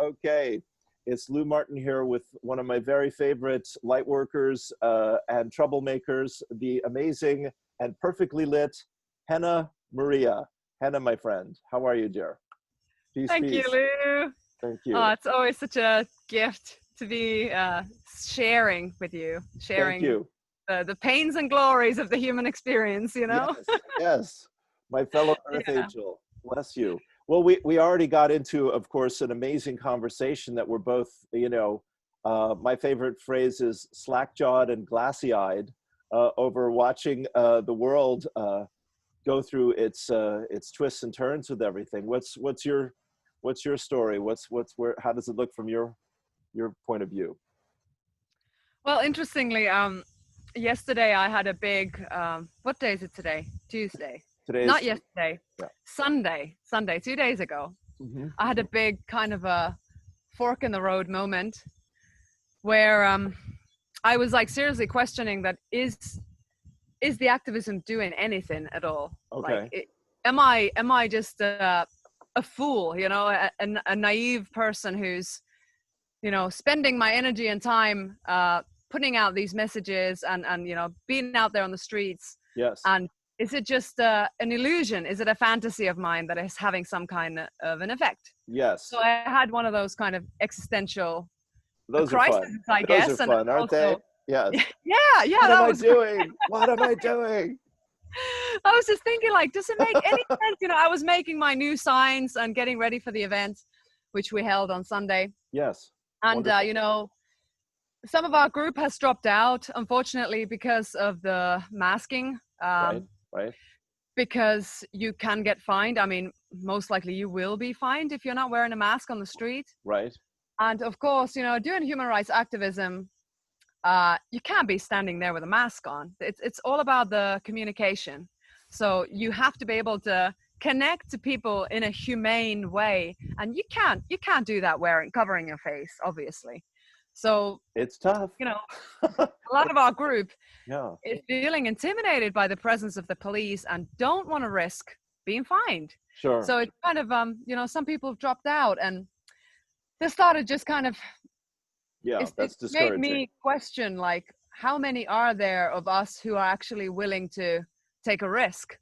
Okay, it's Lou Martin here with one of my very favorite light workers and troublemakers, the amazing and perfectly lit Henna Maria. Henna, my friend, how are you, dear? Peace, Thank you, peace. Lou. Thank Oh, you. it's always such a gift to be sharing with you, Thank sharing you. the pains and glories of the human experience, you know? Yes, yes, my fellow Earth Yeah. Angel. Bless you. Well, we already got into, of course, an amazing conversation that we're both, my favorite phrase is slack-jawed and glassy-eyed over watching the world go through its twists and turns with everything. What's your story? Where? How does it look from your point of view? Well, interestingly, yesterday I had a big, what day is it today? Tuesday. Not Today's, yesterday, yeah. Sunday, 2 days ago. Hmm. I had a big kind of a fork in the road moment where I was like seriously questioning that is the activism doing anything at all? Like, Okay. am I just a fool, a naive person who's, spending my energy and time putting out these messages and being out there on the streets, Yes. and is it just an illusion? Is it a fantasy of mine that is having some kind of an effect? So Yes. I had one of those kind of existential Those are crises, fun. I Those are guess, and fun, aren't they? also, Yes. yeah, What am that I was great. doing? What am I doing? I was just thinking, like, does it make any sense? I was making my new signs and getting ready for the event, which we held on Sunday. Yes. And, Wonderful. some of our group has dropped out, unfortunately, because of the masking, Right. Right. because you can get fined. I mean, most likely you will be fined if you're not wearing a mask on the street. Right. And of course, doing human rights activism, you can't be standing there with a mask on. It's all about the communication. So you have to be able to connect to people in a humane way, and you can't do that covering your face, obviously. So It's tough. a lot of our group Yeah. is feeling intimidated by the presence of the police and don't want to risk being fined. Sure. So it's kind of some people have dropped out, and this started just kind of Yeah. it That's made discouraging. me question, like, how many are there of us who are actually willing to take a risk for,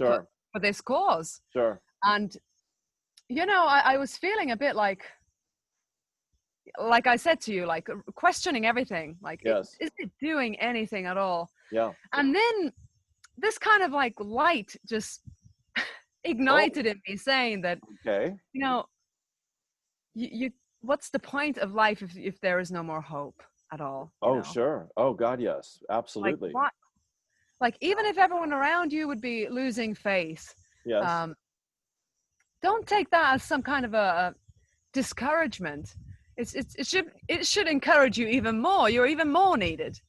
Sure. for this cause? Sure. And I was feeling a bit like I said to you, like questioning everything, like, Yes. is it doing anything at all? Yeah. And then this kind of like light just Oh, ignited in me, saying that, okay. you know you what's the point of life if there is no more hope at all? Oh, sure. Oh, God, yes. Like, Absolutely. what? Like, even if everyone around you would be losing faith, Yes. um, don't take that as some kind of a discouragement. It should encourage you even more. You're even more needed,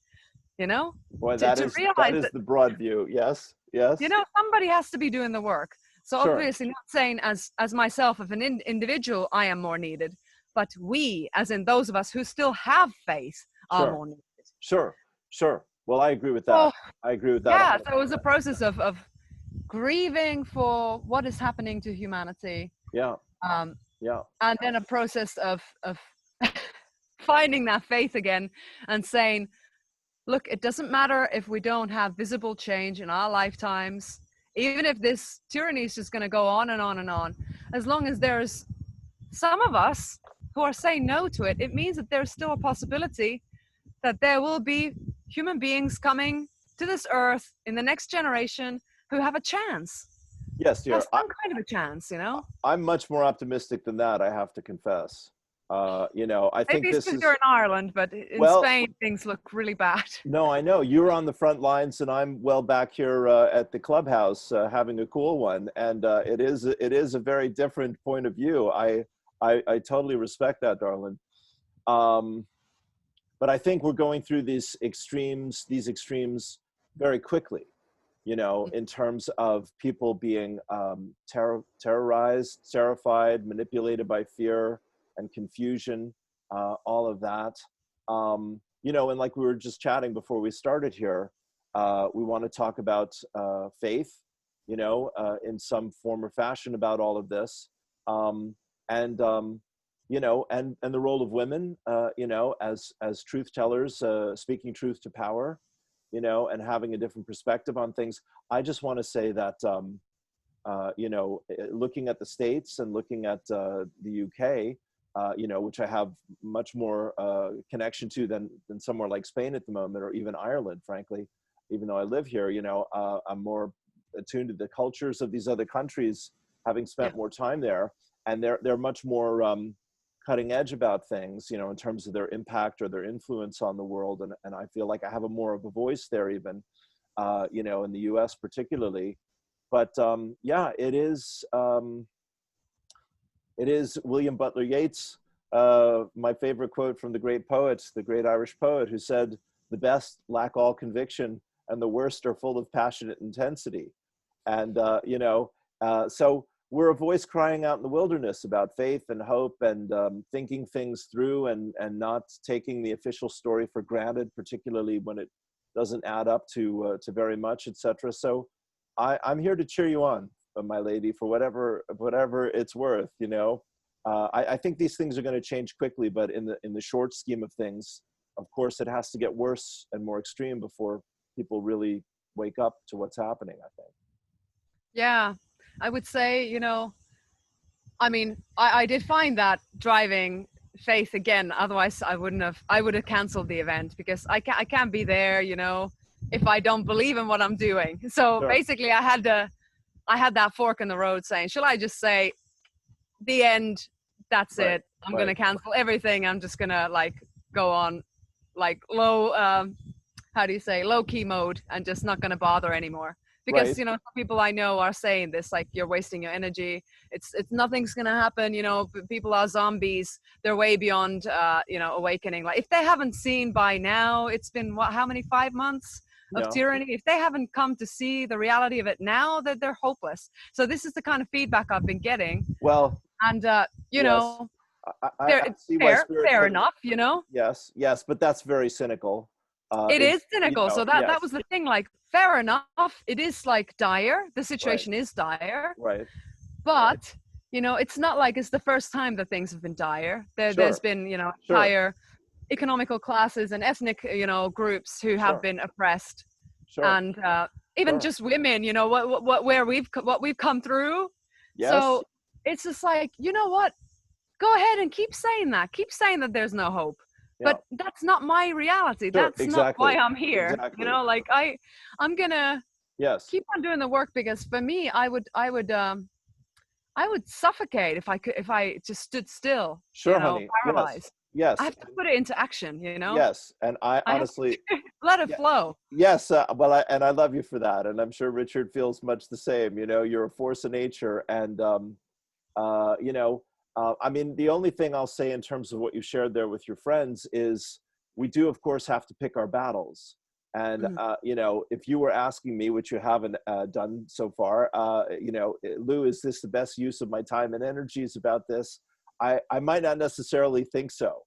Boy, to, that to is that realize is that, the broad view. Yes. Yes. somebody has to be doing the work. So Sure. obviously not saying as myself, of an individual, I am more needed, but we, as in those of us who still have faith, are Sure. more needed. Sure. Sure. Well, I agree with that. So I agree with that yeah, so it was a 100%. process of grieving for what is happening to humanity, Yeah. um, Yeah. and then a process of finding that faith again and saying, look, it doesn't matter if we don't have visible change in our lifetimes, even if this tyranny is just going to go on and on and on, as long as there's some of us who are saying no to it, it means that there's still a possibility that there will be human beings coming to this earth in the next generation who have a chance, Yes, have dear. some kind of a chance. I'm much more optimistic than that, I have to confess. I think Maybe it's this because you're is, in Ireland, but in well, Spain things look really bad. no, I know you're on the front lines and I'm well back here at the clubhouse having a cool one. And it is a very different point of view. I totally respect that, darling. Um, but I think we're going through these extremes very quickly, in terms of people being terrorized, terrified, manipulated by fear and confusion, all of that. And like we were just chatting before we started here, we want to talk about faith, in some form or fashion about all of this. And and the role of women, as truth tellers, speaking truth to power, and having a different perspective on things. I just want to say that, looking at the States and looking at the UK, which I have much more connection to than somewhere like Spain at the moment, or even Ireland, frankly, even though I live here, I'm more attuned to the cultures of these other countries, having Yeah. spent more time there, and they're much more cutting edge about things, in terms of their impact or their influence on the world, and I feel like I have a more of a voice there, even, in the U.S. particularly. But yeah, it is William Butler Yeats, my favorite quote from the great poet, the great Irish poet, who said, "The best lack all conviction, and the worst are full of passionate intensity." And, so we're a voice crying out in the wilderness about faith and hope, and thinking things through, and not taking the official story for granted, particularly when it doesn't add up to very much, etc. So I'm here to cheer you on, my lady, for whatever it's worth. I think these things are going to change quickly, but in the short scheme of things, of course, it has to get worse and more extreme before people really wake up to what's happening, I think. Yeah, I would say, I mean, I did find that driving faith again. Otherwise, I would have canceled the event, because I can't be there, if I don't believe in what I'm doing. So Sure. basically, I had that fork in the road saying, shall I just say the end? That's Right. it. I'm going Right. to cancel everything. I'm just going to go on low, how do you say, low key mode, and just not going to bother anymore. Because, Right. some people I know are saying this, like, you're wasting your energy. It's nothing's going to happen. People are zombies. They're way beyond, awakening. Like, if they haven't seen by now, it's been how many, 5 months of No. tyranny? If they haven't come to see the reality of it now, that they're hopeless. So this is the kind of feedback I've been getting. Well, And, yes. I it's see why fair spiritualism. enough. Yes. Yes, but that's very cynical. It is It's, cynical. So that yes. was the thing. Like, fair enough. It is like dire. The Right. situation is dire, Right. Right. but it's not like it's the first time that things have been dire. There's Sure. been Sure. entire economical classes and ethnic groups who have Sure. been oppressed, Sure. and even Sure. just women. What we've come through. Yes. So it's just like, what? Go ahead and keep saying that. Keep saying that there's no hope. Yeah. But that's not my reality. Sure. That's not why Exactly. I'm here. Exactly. Like, I'm gonna Yes. keep on doing the work, because for me, I would suffocate if I just stood still, Sure, honey. Yes. paralyzed. I Yes. have to put it into action. Yes. And I I have honestly, to let it yeah, flow. yes. Well, I love you for that. And I'm sure Richard feels much the same. You're a force of nature. And, I mean, the only thing I'll say in terms of what you shared there with your friends is, we do, of course, have to pick our battles. And, Mhm. if you were asking me, which you haven't done so far, Lou, is this the best use of my time and energies about this? I might not necessarily think so,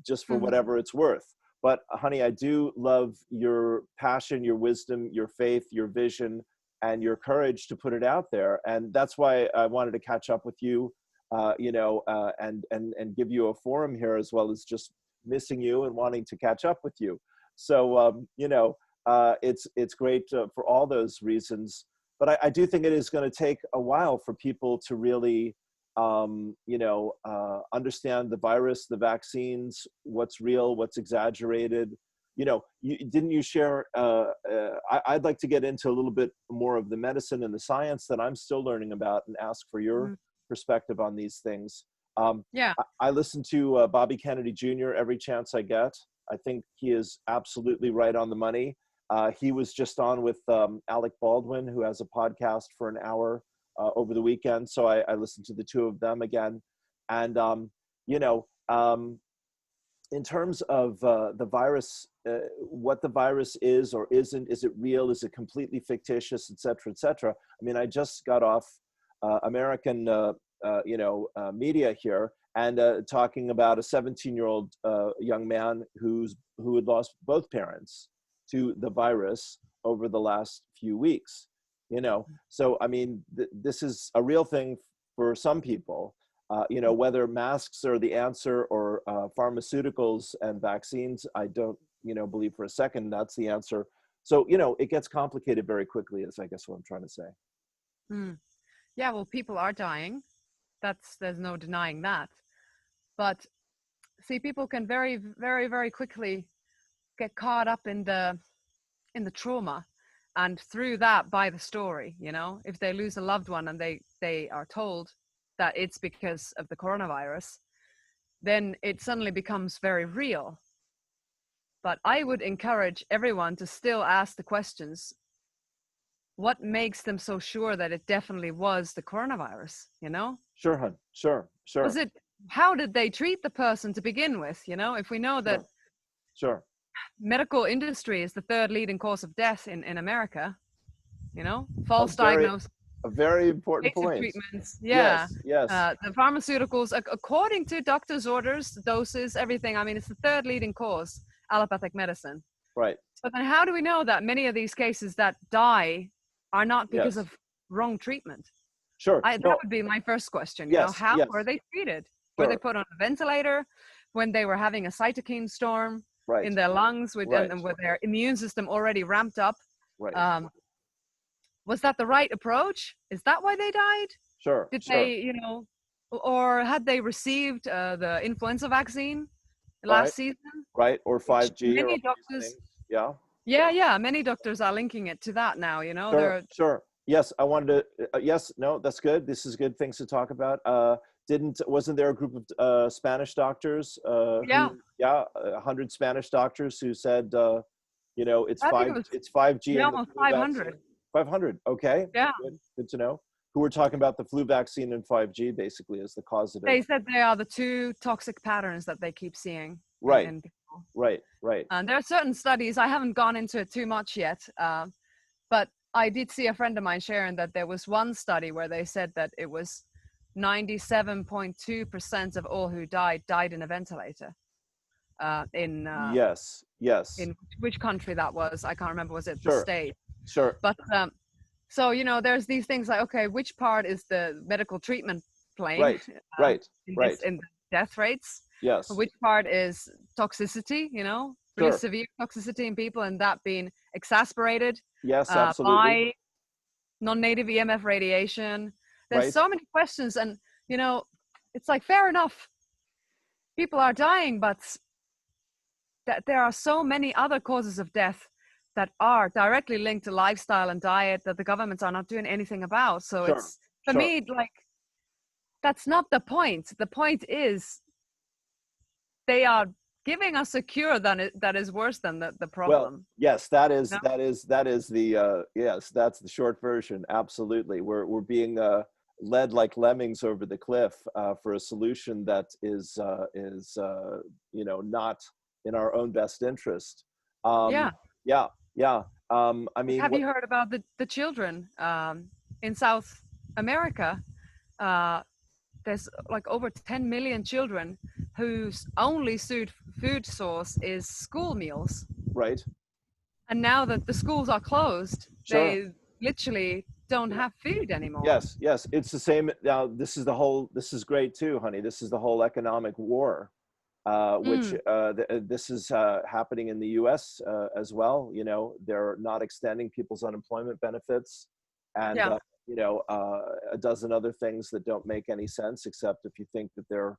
just for Mhm. whatever it's worth. But honey, I do love your passion, your wisdom, your faith, your vision, and your courage to put it out there. And that's why I wanted to catch up with you, and give you a forum here, as well as just missing you and wanting to catch up with you. So, it's great for all those reasons. But I do think it is going to take a while for people to really, understand the virus, the vaccines, what's real, what's exaggerated. Didn't you share? I'd like to get into a little bit more of the medicine and the science that I'm still learning about, and ask for your Mhm. perspective on these things. Um, Yeah. I listen to Bobby Kennedy Jr. every chance I get. I think he is absolutely right on the money. He was just on with Alec Baldwin, who has a podcast for an hour over the weekend. So I listened to the two of them again. And, you know, um, in terms of the virus, what the virus is or isn't, is it real? Is it completely fictitious, et cetera, et cetera? I mean, I just got off American, media here, and talking about a 17-year-old young man who had lost both parents to the virus over the last few weeks. So I mean, this is a real thing for some people. You know, whether masks are the answer or pharmaceuticals and vaccines, I don't, you know, believe for a second that's the answer. So, you know, it gets complicated very quickly, is I guess what I'm trying to say. Mm. Yeah, well, people are dying. There's no denying that. But see, people can very, very, very quickly get caught up in the trauma, and through that buy the story. You know, if they lose a loved one and they are told that it's because of the coronavirus, then it suddenly becomes very real. But I would encourage everyone to still ask the questions. What makes them so sure that it definitely was the coronavirus? You know, Sure, hun. Sure, was sure, it, how did they treat the person to begin with? You know, if we know that sure, sure. medical industry is the third leading cause of death in America, you know, A false very, diagnosis, a very important basic point. treatments. Yeah. Yes, yes, The pharmaceuticals, according to doctor's orders, doses, everything. I mean, it's the third leading cause, allopathic medicine. right. But then how do we know that many of these cases that die are not because Yes, of wrong treatment? sure. That No, would be my first question. You know, yes, how were yes, they treated? Were they sure. put on a ventilator when they were having a cytokine storm Right, in their lungs with, right, and with their immune system already ramped up? right. Um, was that the right approach? Is that why they died? Sure, Did sure. they, you know, or had they received the influenza vaccine Right, last season? right. Or Which 5G or many all these doctors, things. Yeah. yeah, many doctors are linking it to that now. You know, Sure, they're, sure. Yes, I wanted to, yes, no, that's good. This is good things to talk about. Wasn't there a group of Spanish doctors yeah, yeah, 100 Spanish doctors who said, you know, I think it was, it's 5G yeah, and the almost flu 500. vaccine. 500, okay, Yeah. good to know. Who were talking about the flu vaccine and 5G basically as the causative. They said they are the two toxic patterns that they keep seeing Right, in people. right, right, And there are certain studies, I haven't gone into it too much yet, but I did see a friend of mine sharing that there was one study where they said that it was 97.2% of all who died in a ventilator. yes, yes, In which country that was, I can't remember, was it the sure, state? sure, But so, you know, there's these things like, okay, which part is the medical treatment playing right, right, right, in the death rates? yes, Which part is toxicity, you know, really sure, severe toxicity in people, and that being exasperated yes, absolutely, by non-native EMF radiation. There's right. so many questions, and you know, it's like fair enough, people are dying, but that there are so many other causes of death that are directly linked to lifestyle and diet that the governments are not doing anything about. So Sure, it's, for sure. me, like, that's not the point. The point is they are giving us a cure that is worse than the Well, problem. yes, No? that is the yes, that's the short version. Absolutely, we're being led like lemmings over the cliff for a solution that is you know, not in our own best interest. Yeah. Yeah, yeah. I Like, mean, have what? you heard about the children in South America? Uh, there's like over 10 million children whose only food source is school meals. Right? And now that the schools are closed, Sure. they literally don't Yeah. have food anymore. Yes, yes. It's the same. Now, this is the whole. This is great too, honey. This is the whole economic war which Mm, this is happening in the U.S. As well. You know, they're not extending people's unemployment benefits, and yeah. you know, a dozen other things that don't make any sense, except if you think that they're,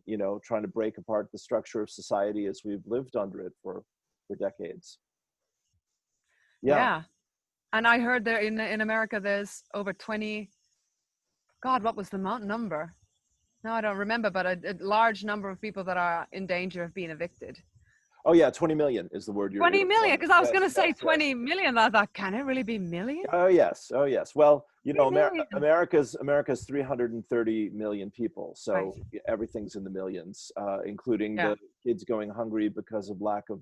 you know, trying to break apart the structure of society as we've lived under it for decades. Yeah. Yeah. And I heard there in America, there's over 20, God, what was the number? No, I don't remember, but a large number of people that are in danger of being evicted. Oh yeah, 20 million is the word you're 20 million, quoting. because I was Yes, going to say yes, yes. 20 million. I thought, can it really be million? Oh yes, oh yes. Well, you know, 20 million. America's 330 million people, Right. so everything's in the millions, including Yeah. the kids going hungry because of lack of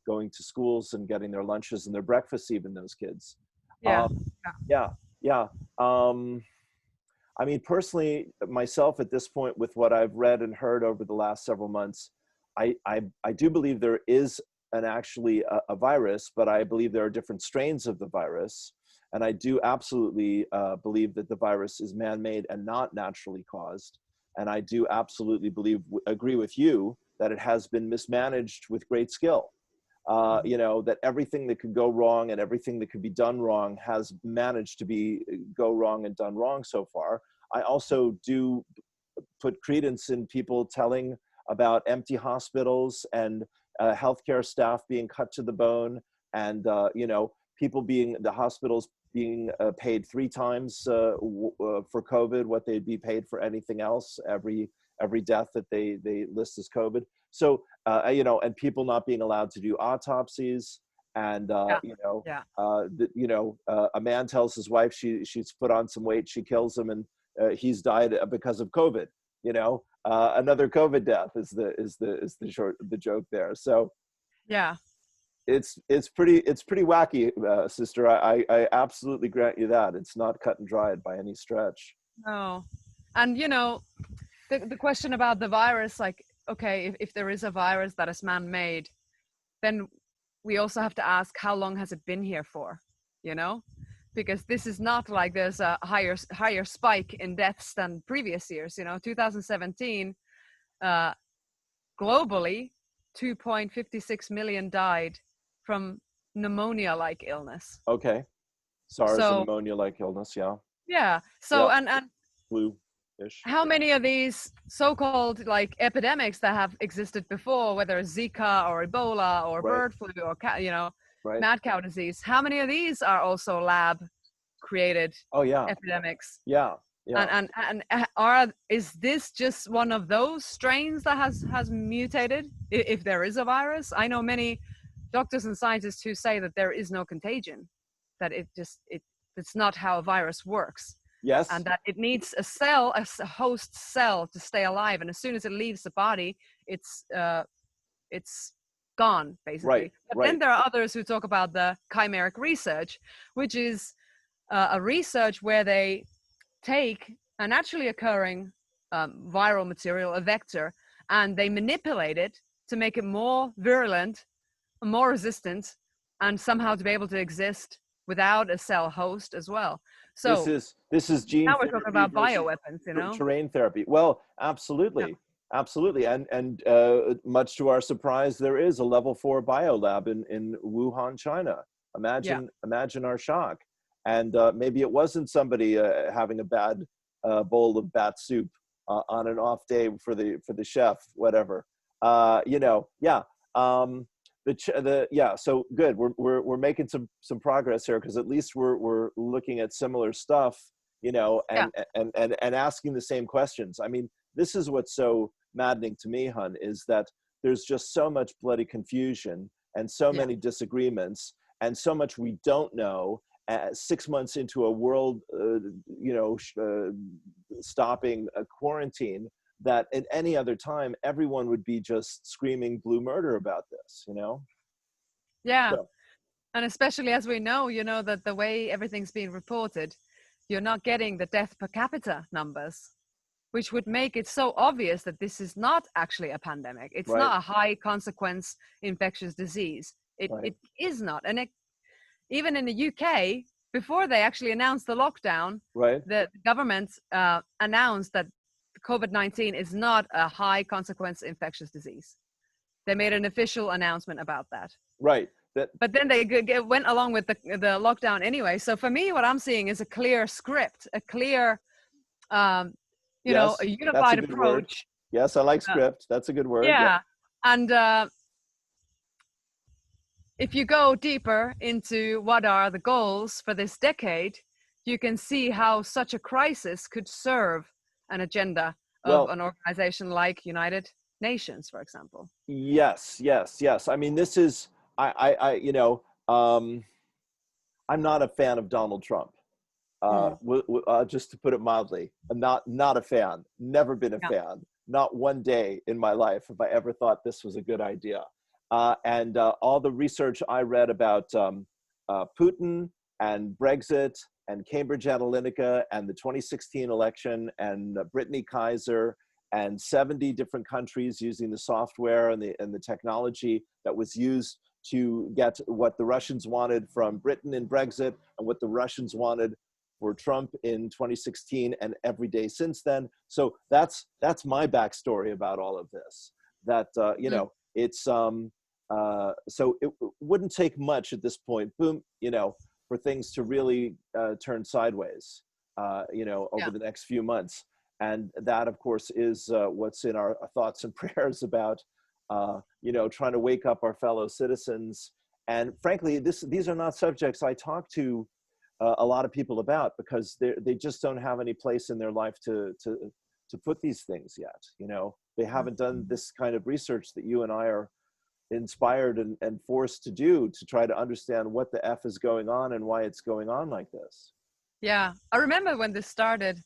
going to schools and getting their lunches and their breakfasts. Even those kids. Yeah. Um, yeah, yeah. Um, I mean, personally, myself at this point, with what I've read and heard over the last several months, I do believe there is actually a virus, but I believe there are different strains of the virus. And I do absolutely believe that the virus is man-made and not naturally caused. And I do absolutely agree with you that it has been mismanaged with great skill. You know, that everything that could go wrong and everything that could be done wrong has managed to go wrong and done wrong so far. I also do put credence in people telling about empty hospitals and healthcare staff being cut to the bone, and you know, the hospitals being paid 3 times for COVID what they'd be paid for anything else, every death that they list as COVID. So you know, and people not being allowed to do autopsies, and Yeah. you know, Yeah. you know, a man tells his wife she's put on some weight, she kills him, and he's died because of COVID. You know, another COVID death is the joke there. So Yeah. it's pretty wacky, sister. I absolutely grant you that it's not cut and dried by any stretch. No. And you know, the question about the virus, like, okay, if there is a virus that is man-made, then we also have to ask, how long has it been here for? You know, because this is not like there's a higher spike in deaths than previous years. You know, 2017, globally, 2.56 million died from pneumonia-like illness. Okay, SARS and So pneumonia-like illness. Yeah, yeah. So yeah, and flu-ish. how many of these so-called like epidemics that have existed before, whether it's Zika or Ebola or Right, bird flu or you know, right. mad cow disease, how many of these are also lab created Oh yeah, epidemics? yeah, yeah. Is this just one of those strains that has mutated, if there is a virus? I know many doctors and scientists who say that there is no contagion, that it's not how a virus works, Yes, and that it needs a cell, a host cell, to stay alive, and as soon as it leaves the body, it's gone, right, basically. But then right. there are others who talk about the chimeric research, which is a research where they take a naturally occurring viral material, a vector, and they manipulate it to make it more virulent, more resistant, and somehow to be able to exist without a cell host as well. This So is gene now we're talking therapy about versus bioweapons, you know? terrain therapy. Well, Yeah. absolutely, absolutely, and much to our surprise, there is a level 4 biolab in Wuhan, China. Yeah. Imagine our shock, and maybe it wasn't somebody having a bad bowl of bat soup on an off day for the chef, whatever. You know, yeah. Yeah, so good, we're making some progress here, because at least we're looking at similar stuff, you know, Yeah. and asking the same questions. I mean, this is what's so maddening to me, Hun, is that there's just so much bloody confusion and so Yeah. many disagreements and so much we don't know, 6 months into a world you know, stopping a quarantine, that at any other time everyone would be just screaming blue murder about this, you know. Yeah. So And especially as we know, you know, that the way everything's being reported, you're not getting the death per capita numbers, which would make it so obvious that this is not actually a pandemic. It's right, not a high consequence infectious disease. right, It is not. And even in the UK, before they actually announced the lockdown, right, the government announced that COVID-19 is not a high consequence infectious disease. They made an official announcement about that. right. That But then they went along with the lockdown anyway. So for me, what I'm seeing is a clear script, a clear, you know, a yes, that's a unified good word. approach. Yes, I like Uh, script. That's a good word. Yeah. yeah. And if you go deeper into what are the goals for this decade, you can see how such a crisis could serve an agenda of Well, an organization like United Nations, for example. yes, yes, yes. I mean, this is you know, I'm not a fan of Donald Trump. Mm. Just to put it mildly, I'm not a fan. Never been a Yeah. fan. Not one day in my life have I ever thought this was a good idea. And all the research I read about Putin and Brexit and Cambridge Analytica and the 2016 election and Brittany Kaiser and 70 different countries using the software and the technology that was used to get what the Russians wanted from Britain in Brexit and what the Russians wanted for Trump in 2016 and every day since then. So that's my backstory about all of this. That you know, it's so it wouldn't take much at this point, boom, you know, for things to really turn sideways, you know, over the next few months. And that, of course, is what's in our thoughts and prayers about, you know, trying to wake up our fellow citizens. And frankly, these are not subjects I talk to a lot of people about, because they just don't have any place in their life to put these things yet. You know, they haven't done this kind of research that you and I are inspired and forced to do, to try to understand what the F is going on and why it's going on like this. Yeah, I remember when this started,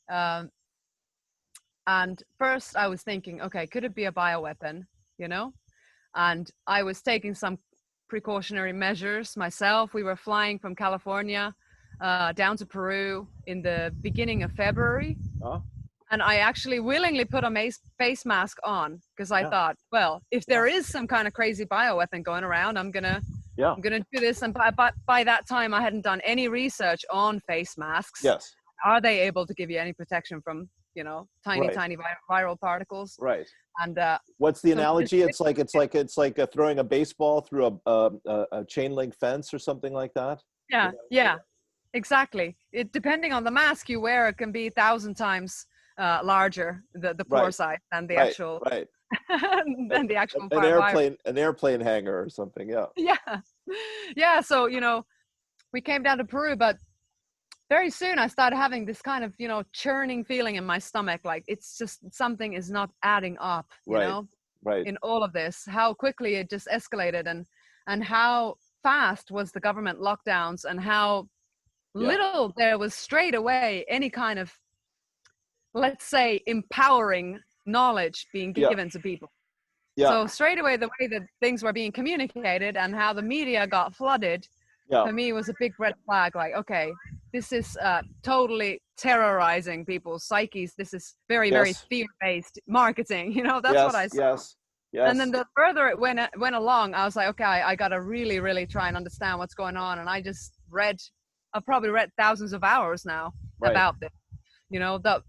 and first I was thinking, okay, could it be a bioweapon, you know? And I was taking some precautionary measures myself. We were flying from California down to Peru in the beginning of February. Huh? And I actually willingly put a face mask on, because I thought, well, if there is some kind of crazy bioweapon going around, I'm gonna do this. And by that time, I hadn't done any research on face masks. Yes. Are they able to give you any protection from, you know, tiny viral particles? Right. And what's the analogy? It's like throwing a baseball through a chain link fence or something like that. Yeah, you know? yeah, exactly. It, depending on the mask you wear, it can be 1,000 times larger, the pore size, than the actual than the actual an airplane hanger or something. Yeah. So, you know, we came down to Peru, but very soon I started having this kind of, you know, churning feeling in my stomach, like it's just something is not adding up, you know, in all of this. How quickly it just escalated, and how fast was the government lockdowns, and how little there was straight away any kind of, let's say, empowering knowledge being given to people. So straight away, the way that things were being communicated and how the media got flooded, for me was a big red flag. Like, okay, this is totally terrorizing people's psyches. This is very fear-based marketing. You know, that's what I saw. Yes. And then the further it went along, I was like, okay, I got to really, really try and understand what's going on. And I just I've probably read thousands of hours now about this. You know, that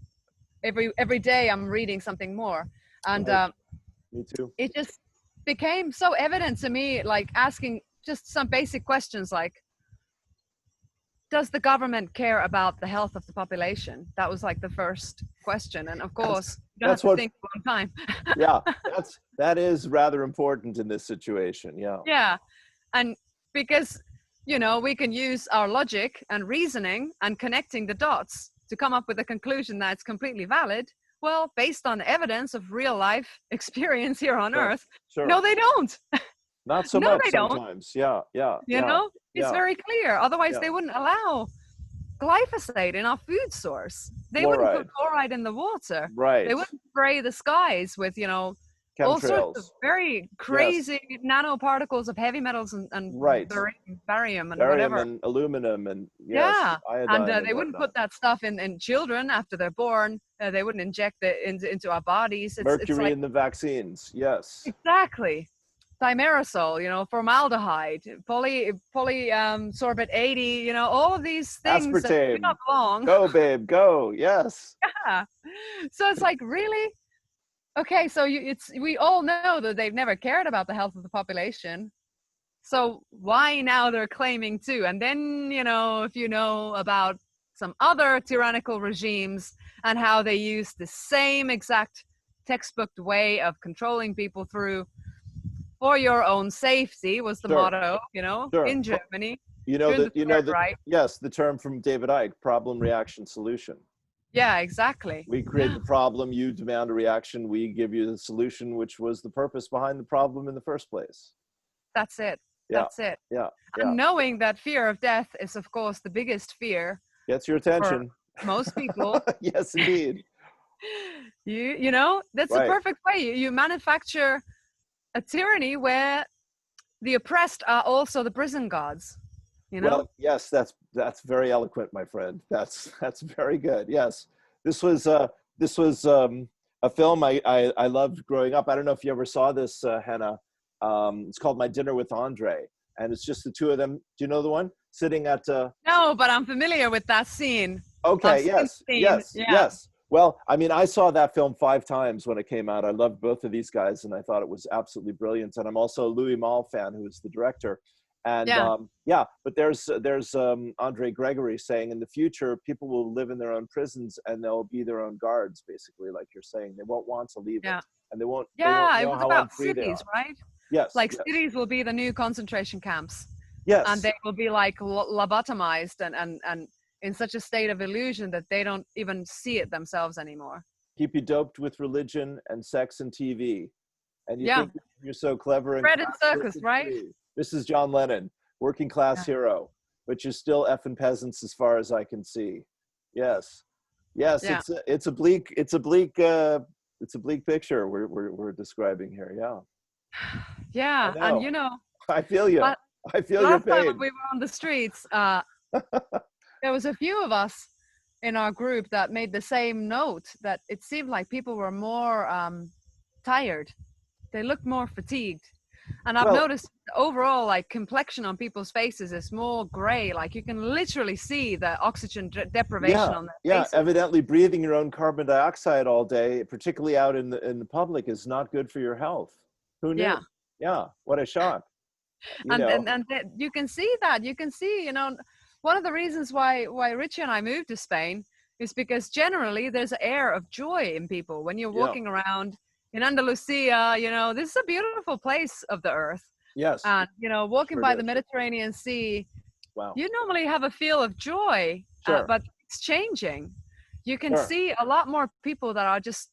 every day I'm reading something more. And me too. It just became so evident to me, like asking just some basic questions like, does the government care about the health of the population? That was like the first question. And of course, you don't have to think a long time. That is rather important in this situation. Yeah. And because, you know, we can use our logic and reasoning and connecting the dots to come up with a conclusion that's completely valid. Well, based on evidence of real life experience here on Earth. No, they don't. Not so much sometimes. Yeah. You know, it's very clear. Otherwise, they wouldn't allow glyphosate in our food source. They wouldn't put fluoride in the water. They wouldn't spray the skies with, you know, all sorts of very crazy nanoparticles of heavy metals and barium and whatever. And aluminum and and they wouldn't put that stuff in children after they're born. They wouldn't inject it into our bodies. Mercury in the vaccines. Yes. Exactly. Thimerosal, you know, formaldehyde, sorbate 80, you know, all of these things aspartame. That do not belong. Go, babe, go. Yes. Yeah. So it's like, really? Okay, so we all know that they've never cared about the health of the population. So why now they're claiming to? And then, you know, if you know about some other tyrannical regimes and how they use the same exact textbook way of controlling people through for your own safety was the motto, you know, in Germany. You know the term from David Icke, problem, reaction, solution. Yeah, exactly. We create the problem, you demand a reaction, we give you the solution, which was the purpose behind the problem in the first place. That's it. That's it. And knowing that fear of death is, of course, the biggest fear. Gets your attention. For most people. Yes, indeed. You know, that's a perfect way. You manufacture a tyranny where the oppressed are also the prison guards. You know? Well, yes, that's very eloquent, my friend. That's very good. Yes, this was a film I loved growing up. I don't know if you ever saw this, Henna. It's called My Dinner with Andre, and it's just the two of them. Do you know the one? sitting at No, but I'm familiar with that scene. I've okay, seen the yes, scene. yes, Yeah, yes. Well, I mean, I saw that film 5 times when it came out. I loved both of these guys, and I thought it was absolutely brilliant. And I'm also a Louis Malle fan, who is the director. And yeah, yeah, but there's Andre Gregory saying in the future people will live in their own prisons and they'll be their own guards, basically, like you're saying. They won't want to leave yeah, it, and they won't yeah. It know was how about unfree they cities, are. right? Yes, Like yes, cities will be the new concentration camps, and yes. they will be like lobotomized and in such a state of illusion that they don't even see it themselves anymore. Keep you doped with religion and sex and TV, and you Yeah, think you're so clever and bread and circus, classist and right? free. This is John Lennon, working class Yeah, hero, but you're still effing peasants as far as I can see. Yes, yes, yeah, it's a bleak picture we're describing here. Yeah, I yeah. And know. you know, I feel you. la- I feel your last time when pain. we were on the streets, there was a few of us in our group that made the same note that it seemed like people were more tired. They looked more fatigued. And I've Well, noticed the overall like complexion on people's faces is more gray. Like you can literally see the oxygen deprivation yeah, on their yeah. faces. Evidently, breathing your own carbon dioxide all day, particularly out in the public, is not good for your health. Who knew? Yeah. Yeah, what a shock. You And know. you can see that. You can see, you know, one of the reasons why Richie and I moved to Spain is because generally there's an air of joy in people when you're Yeah. walking around in Andalusia. You know, this is a beautiful place of the earth. Yes. And you know, walking Sure by the is. Mediterranean Sea, Wow. you normally have a feel of joy, Sure. but it's changing. You can Sure. see a lot more people that are just,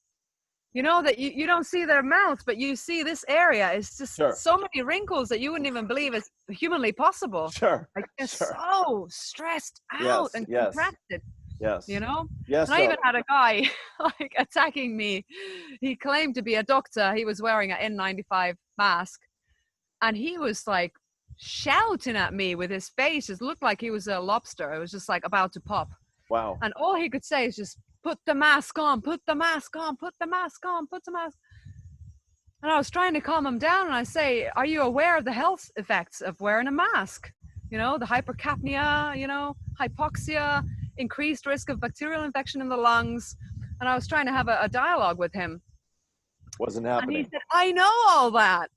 you know, that you don't see their mouths, but you see this area is just Sure. so many wrinkles that you wouldn't even believe is humanly possible. Sure. Like they're Sure. so stressed out Yes. and Yes. contracted, you Yes. know? Yes, And I even darling. had a guy like attacking me. He claimed to be a doctor. He was wearing an N95 mask and he was like shouting at me with his face. It looked like he was a lobster. It was just like about to pop. Wow. And all he could say is just put the mask on, put the mask on, put the mask on, put the mask. And I was trying to calm him down and I say, are you aware of the health effects of wearing a mask? You know, the hypercapnia, you know, hypoxia, increased risk of bacterial infection in the lungs. And I was trying to have a dialogue with him. Wasn't And he happening. said, I know all that.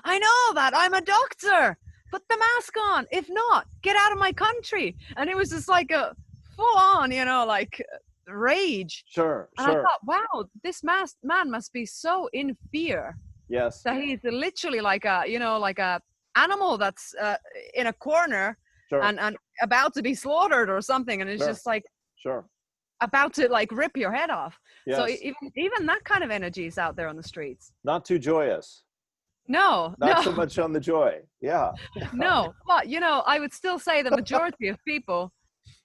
I know that. I'm a doctor. Put the mask on. If not, get out of my country. And it was just like a full on, you know, like rage. Sure. And I Sure. thought, wow, this man must be so in fear Yes. that he's literally like a, you know, like a animal that's in a corner Sure. and about to be slaughtered or something. And it's Sure. just like Sure. about to like rip your head off. So Yes. even that kind of energy is out there on the streets. Not too joyous. No, Not so no. much on the joy. Yeah. No, but you know, I would still say the majority of people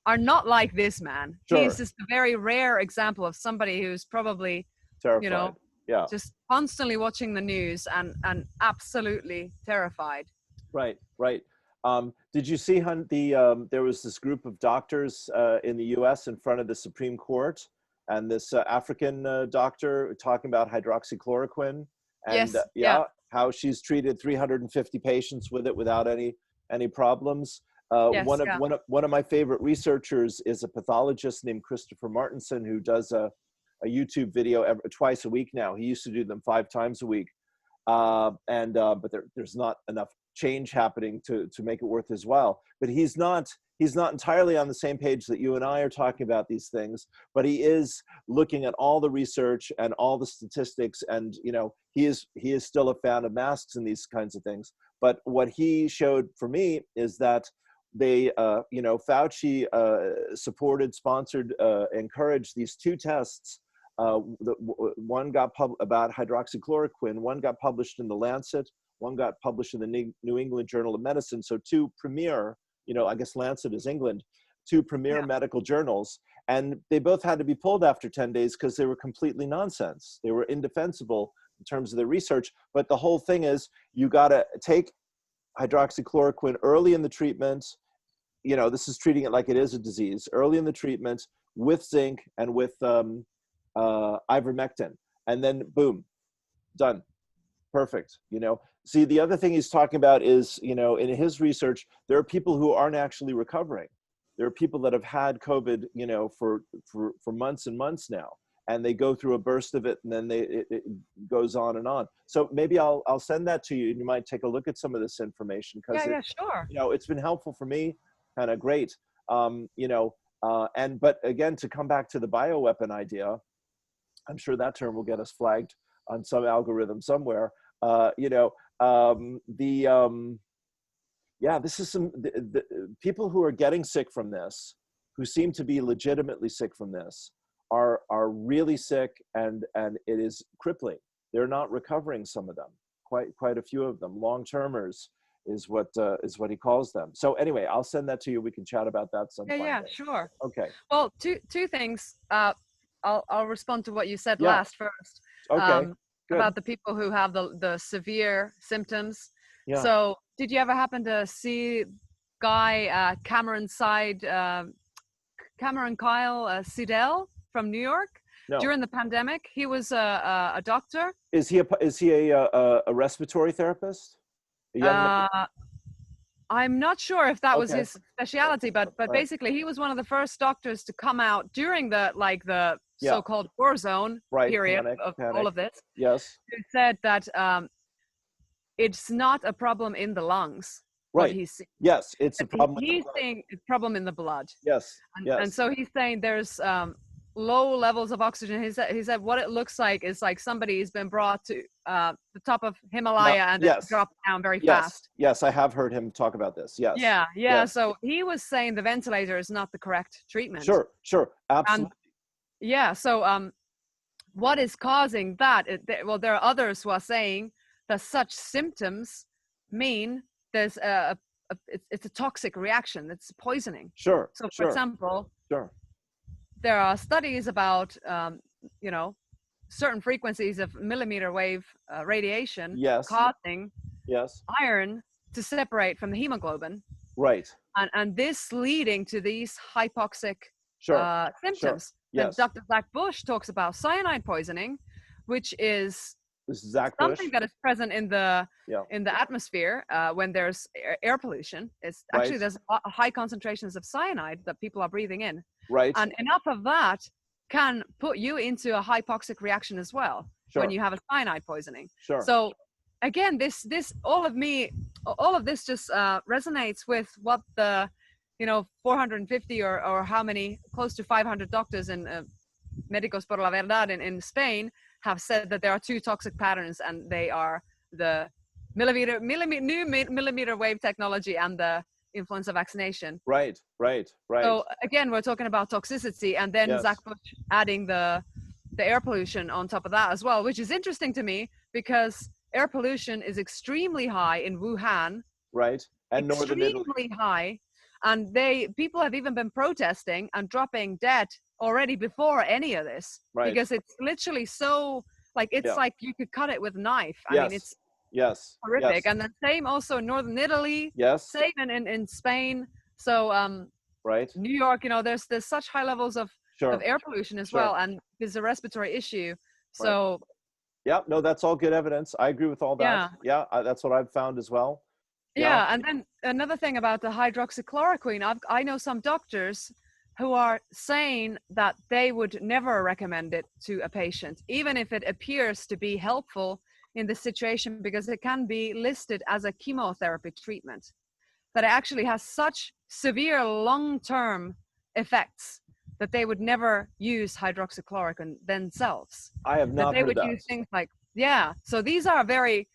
are not like this man. He's Sure. just a very rare example of somebody who's probably, you Terrified. know, Yeah. just constantly watching the news and absolutely terrified. Right. Right. Did you see there was this group of doctors in the U.S. in front of the Supreme Court, and this African doctor talking about hydroxychloroquine, and Yes, yeah, yeah, how she's treated 350 patients with it without any problems. yes, yeah, One of my favorite researchers is a pathologist named Christopher Martinson, who does a YouTube video twice a week now. He used to do them 5 times a week, but there's not enough change happening to make it worth his while. But he's not entirely on the same page that you and I are talking about these things, but he is looking at all the research and all the statistics, and you know, he is still a fan of masks and these kinds of things. But what he showed for me is that they you know, Fauci supported, sponsored, encouraged these 2 tests. One got about hydroxychloroquine, one got published in the Lancet, one got published in the New England Journal of Medicine. So 2 premier, you know, I guess Lancet is England, 2 premier yeah, medical journals. And they both had to be pulled after 10 days because they were completely nonsense. They were indefensible in terms of the research. But the whole thing is, you got to take hydroxychloroquine early in the treatment. You know, this is treating it like it is a disease, early in the treatment with zinc and with ivermectin. And then boom, done. Perfect. You know, see, the other thing he's talking about is, you know, in his research, there are people who aren't actually recovering. There are people that have had COVID, you know, for months and months now, and they go through a burst of it, and then it goes on and on. So maybe I'll send that to you, and you might take a look at some of this information, because Yeah, it, yeah, sure. you know, it's been helpful for me. Kind of great. You know, but again, to come back to the bioweapon idea, I'm sure that term will get us flagged on some algorithm somewhere. You know, yeah, this is the people who are getting sick from this, who seem to be legitimately sick from this, are really sick, and it is crippling. They're not recovering. Some of them, quite a few of them, long-termers is what he calls them. So anyway, I'll send that to you. We can chat about that some Yeah, fine yeah, day. sure. Okay. Well, two things. I'll respond to what you said Yeah. last first, Okay. Good. about the people who have the severe symptoms. Yeah. So, did you ever happen to see guy Cameron Kyle Sidell from New York No. during the pandemic? He was a doctor. Is he a respiratory therapist? A young man? Uh, I'm not sure if that was Okay. his specialty, but Right. basically he was one of the first doctors to come out during the Yeah. so-called war zone Right. period of all Panic. of this, Yes. who said that it's not a problem in the lungs, what Right. he's seeing. Yes. It's a problem with the He's blood. saying it's a problem in the blood. Yes. And Yes. so he's saying there's low levels of oxygen. He said what it looks like is like somebody's been brought to the top of Himalaya and then Yes. dropped down very Yes. fast. Yes. I have heard him talk about this. Yes. Yeah, yeah. Yes. So he was saying the ventilator is not the correct treatment. Sure. Sure. And Absolutely. yeah, so what is causing that? Well, there are others who are saying that such symptoms mean there's it's a toxic reaction. It's poisoning. Sure. So, for Sure. example, Sure. there are studies about you know, certain frequencies of millimeter wave radiation Yes. causing Yes. iron to separate from the hemoglobin, Right. and this leading to these hypoxic Sure. Sure. symptoms. Then Yes. Dr. Zach Bush talks about cyanide poisoning, which is This is Zach something Bush. that is present in the Yeah. atmosphere when there's air pollution. It's actually Right. there's high concentrations of cyanide that people are breathing in, Right. and enough of that can put you into a hypoxic reaction as well when Sure. you have a cyanide poisoning. Sure. So again, this all of this just resonates with what the 450 or how many, close to 500 doctors in Médicos por la Verdad in Spain have said that there are two toxic patterns, and they are the millimeter wave technology and the influenza vaccination. Right. Right. Right. So again, we're talking about toxicity, and then Yes. Zach Bush adding the air pollution on top of that as well, which is interesting to me because air pollution is extremely high in Wuhan, Right. And northern Italy. extremely high, and people have even been protesting and dropping dead already before any of this, Right. because it's literally so it's Yeah. like you could cut it with a knife. I mean, Yes. it's Yes. horrific. Yes. And the same also in northern Italy, Yes. same in Spain. So Right. New York, there's such high levels of Sure. air pollution as Sure. well, and there's a respiratory issue. Right. So Yeah. No, that's all good evidence. I agree with all that. yeah. Yeah. That's what I've found as well. Yeah, and then another thing about the hydroxychloroquine, I know some doctors who are saying that they would never recommend it to a patient, even if it appears to be helpful in this situation, because it can be listed as a chemotherapy treatment, that it actually has such severe long-term effects that they would never use hydroxychloroquine themselves. I have not That they heard would that. use things like, so these are very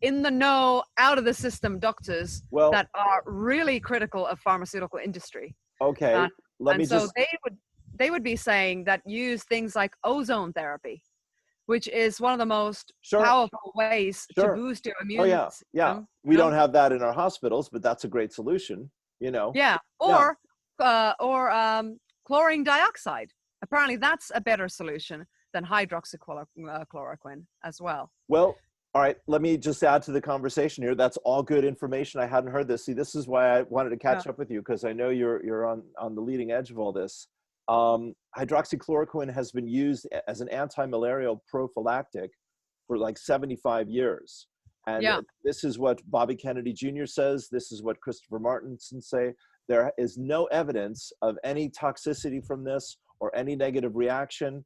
in the know, out of the system doctors that are really critical of pharmaceutical industry. Okay. They would be saying that use things like ozone therapy, which is one of the most powerful ways to boost your immune system. Yeah. We don't have that in our hospitals, but that's a great solution, Yeah. Or chlorine dioxide. Apparently that's a better solution than hydroxychloroquine as well. Well, all right, let me just add to the conversation here. That's all good information. I hadn't heard this. See, this is why I wanted to catch up with you, because I know you're on the leading edge of all this. Hydroxychloroquine has been used as an anti-malarial prophylactic for like 75 years. And Yeah. this is what Bobby Kennedy Jr. says. This is what Christopher Martinson say. There is no evidence of any toxicity from this or any negative reaction,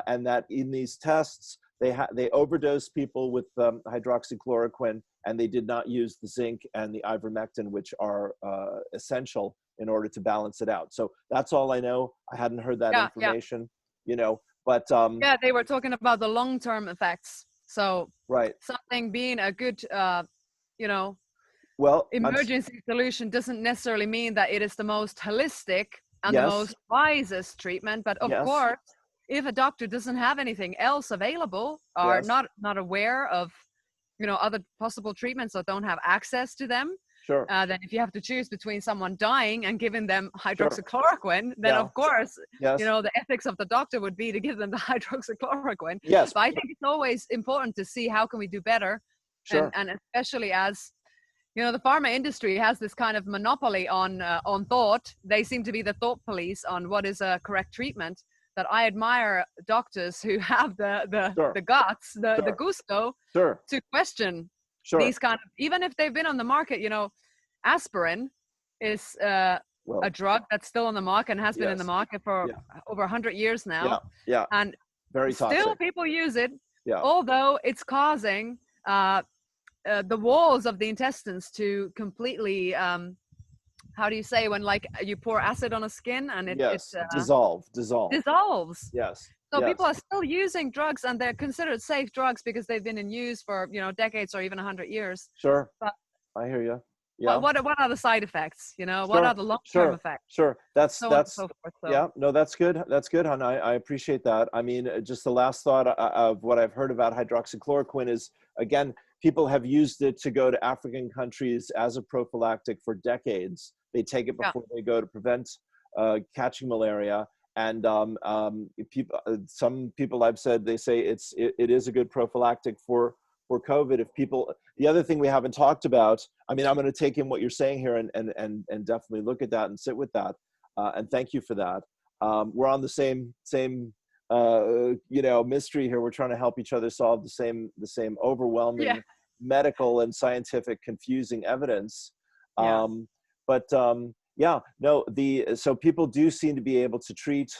and that in these tests, they overdosed people with hydroxychloroquine, and they did not use the zinc and the ivermectin, which are essential in order to balance it out. So that's all I know. I hadn't heard that Yeah. Yeah. information, you know, but Yeah. They were talking about the long-term effects. So right. something being a good, you know, Well, emergency solution doesn't necessarily mean that it is the most holistic and the yes, most wisest treatment. But of yes, course, if a doctor doesn't have anything else available or yes, not aware of, you know, other possible treatments or don't have access to them, sure, then if you have to choose between someone dying and giving them sure, hydroxychloroquine, then yeah, of course, you yes, know, the ethics of the doctor would be to give them the hydroxychloroquine. yes, But I think it's always important to see how can we do better, sure, and especially as, you know, the pharma industry has this kind of monopoly on thought. They seem to be the thought police on what is a correct treatment. That I admire doctors who have sure, the guts, the sure, gusto sure, to question sure. these kind of, even if they've been on the market. You know, aspirin is a Well, drug that's still on the market and has been in the yes, market for yeah, over 100 years yeah, now, yeah, and very still toxic. people use it, Yeah, although it's causing the walls of the intestines to completely how do you say, when like you pour acid on a skin and it yes, dissolve, dissolve. dissolves. Yes, So people yes, are still using drugs, and they're considered safe drugs because they've been in use for, you know, decades or even 100 years. sure. But I hear you. what Yeah, what are the side effects? You know, what are sure, the long-term sure, effects? sure. So on and so forth. So Yeah, no, that's good. That's good, hon. I appreciate that. I mean, just the last thought of what I've heard about hydroxychloroquine is, again, people have used it to go to African countries as a prophylactic for decades. They take it yeah, before they go to prevent catching malaria. And people, some people I've said, they say it is a good prophylactic for COVID. If people, the other thing we haven't talked about, I mean, I'm going to take in what you're saying here and definitely look at that and sit with that. And thank you for that. We're on the same you know, mystery here. We're trying to help each other solve the same yeah, overwhelming medical and scientific confusing evidence. yeah, But yeah, no, so people do seem to be able to treat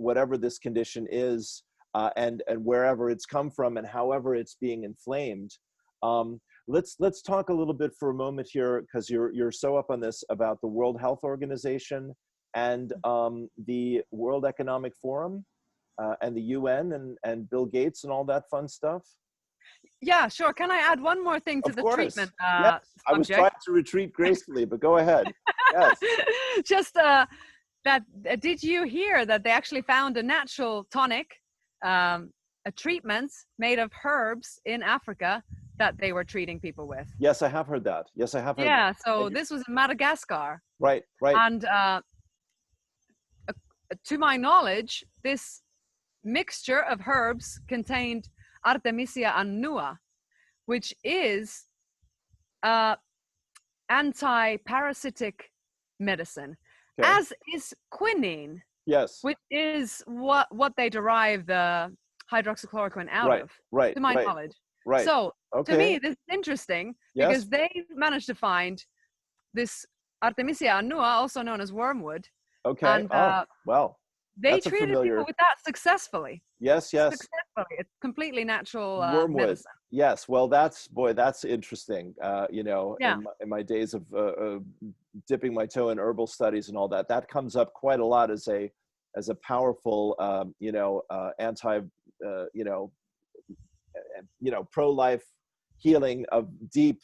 whatever this condition is, and wherever it's come from and however it's being inflamed. Let's talk a little bit for a moment here, because you're so up on this, about the World Health Organization and the World Economic Forum and the UN and Bill Gates and all that fun stuff. yeah. Sure. Can I add one more thing to Of the course, treatment yes. I was subject? trying to retreat gracefully, but go ahead. Yes. Just that did you hear that they actually found a natural tonic, a treatment made of herbs in Africa that they were treating people with? Yes, I have heard that. Yes, I have heard that. Yeah, so Thank you. this was in Madagascar, Right, right. and to my knowledge, this mixture of herbs contained Artemisia annua, which is anti-parasitic medicine, Okay. as is quinine, Yes. which is what they derive the hydroxychloroquine out Right, of, right, to my right, knowledge. right. So to Okay. me, this is interesting Yes. because they managed to find this Artemisia annua, also known as wormwood, Okay. and Oh, well, they that's a treated people familiar. with that successfully. Yes, yes. Successfully, it's completely natural Wormwood. medicine. Yes. Well, that's interesting. You know, Yeah, in my days of dipping my toe in herbal studies and all that, that comes up quite a lot as a powerful, you know, anti, you know, pro-life healing of deep,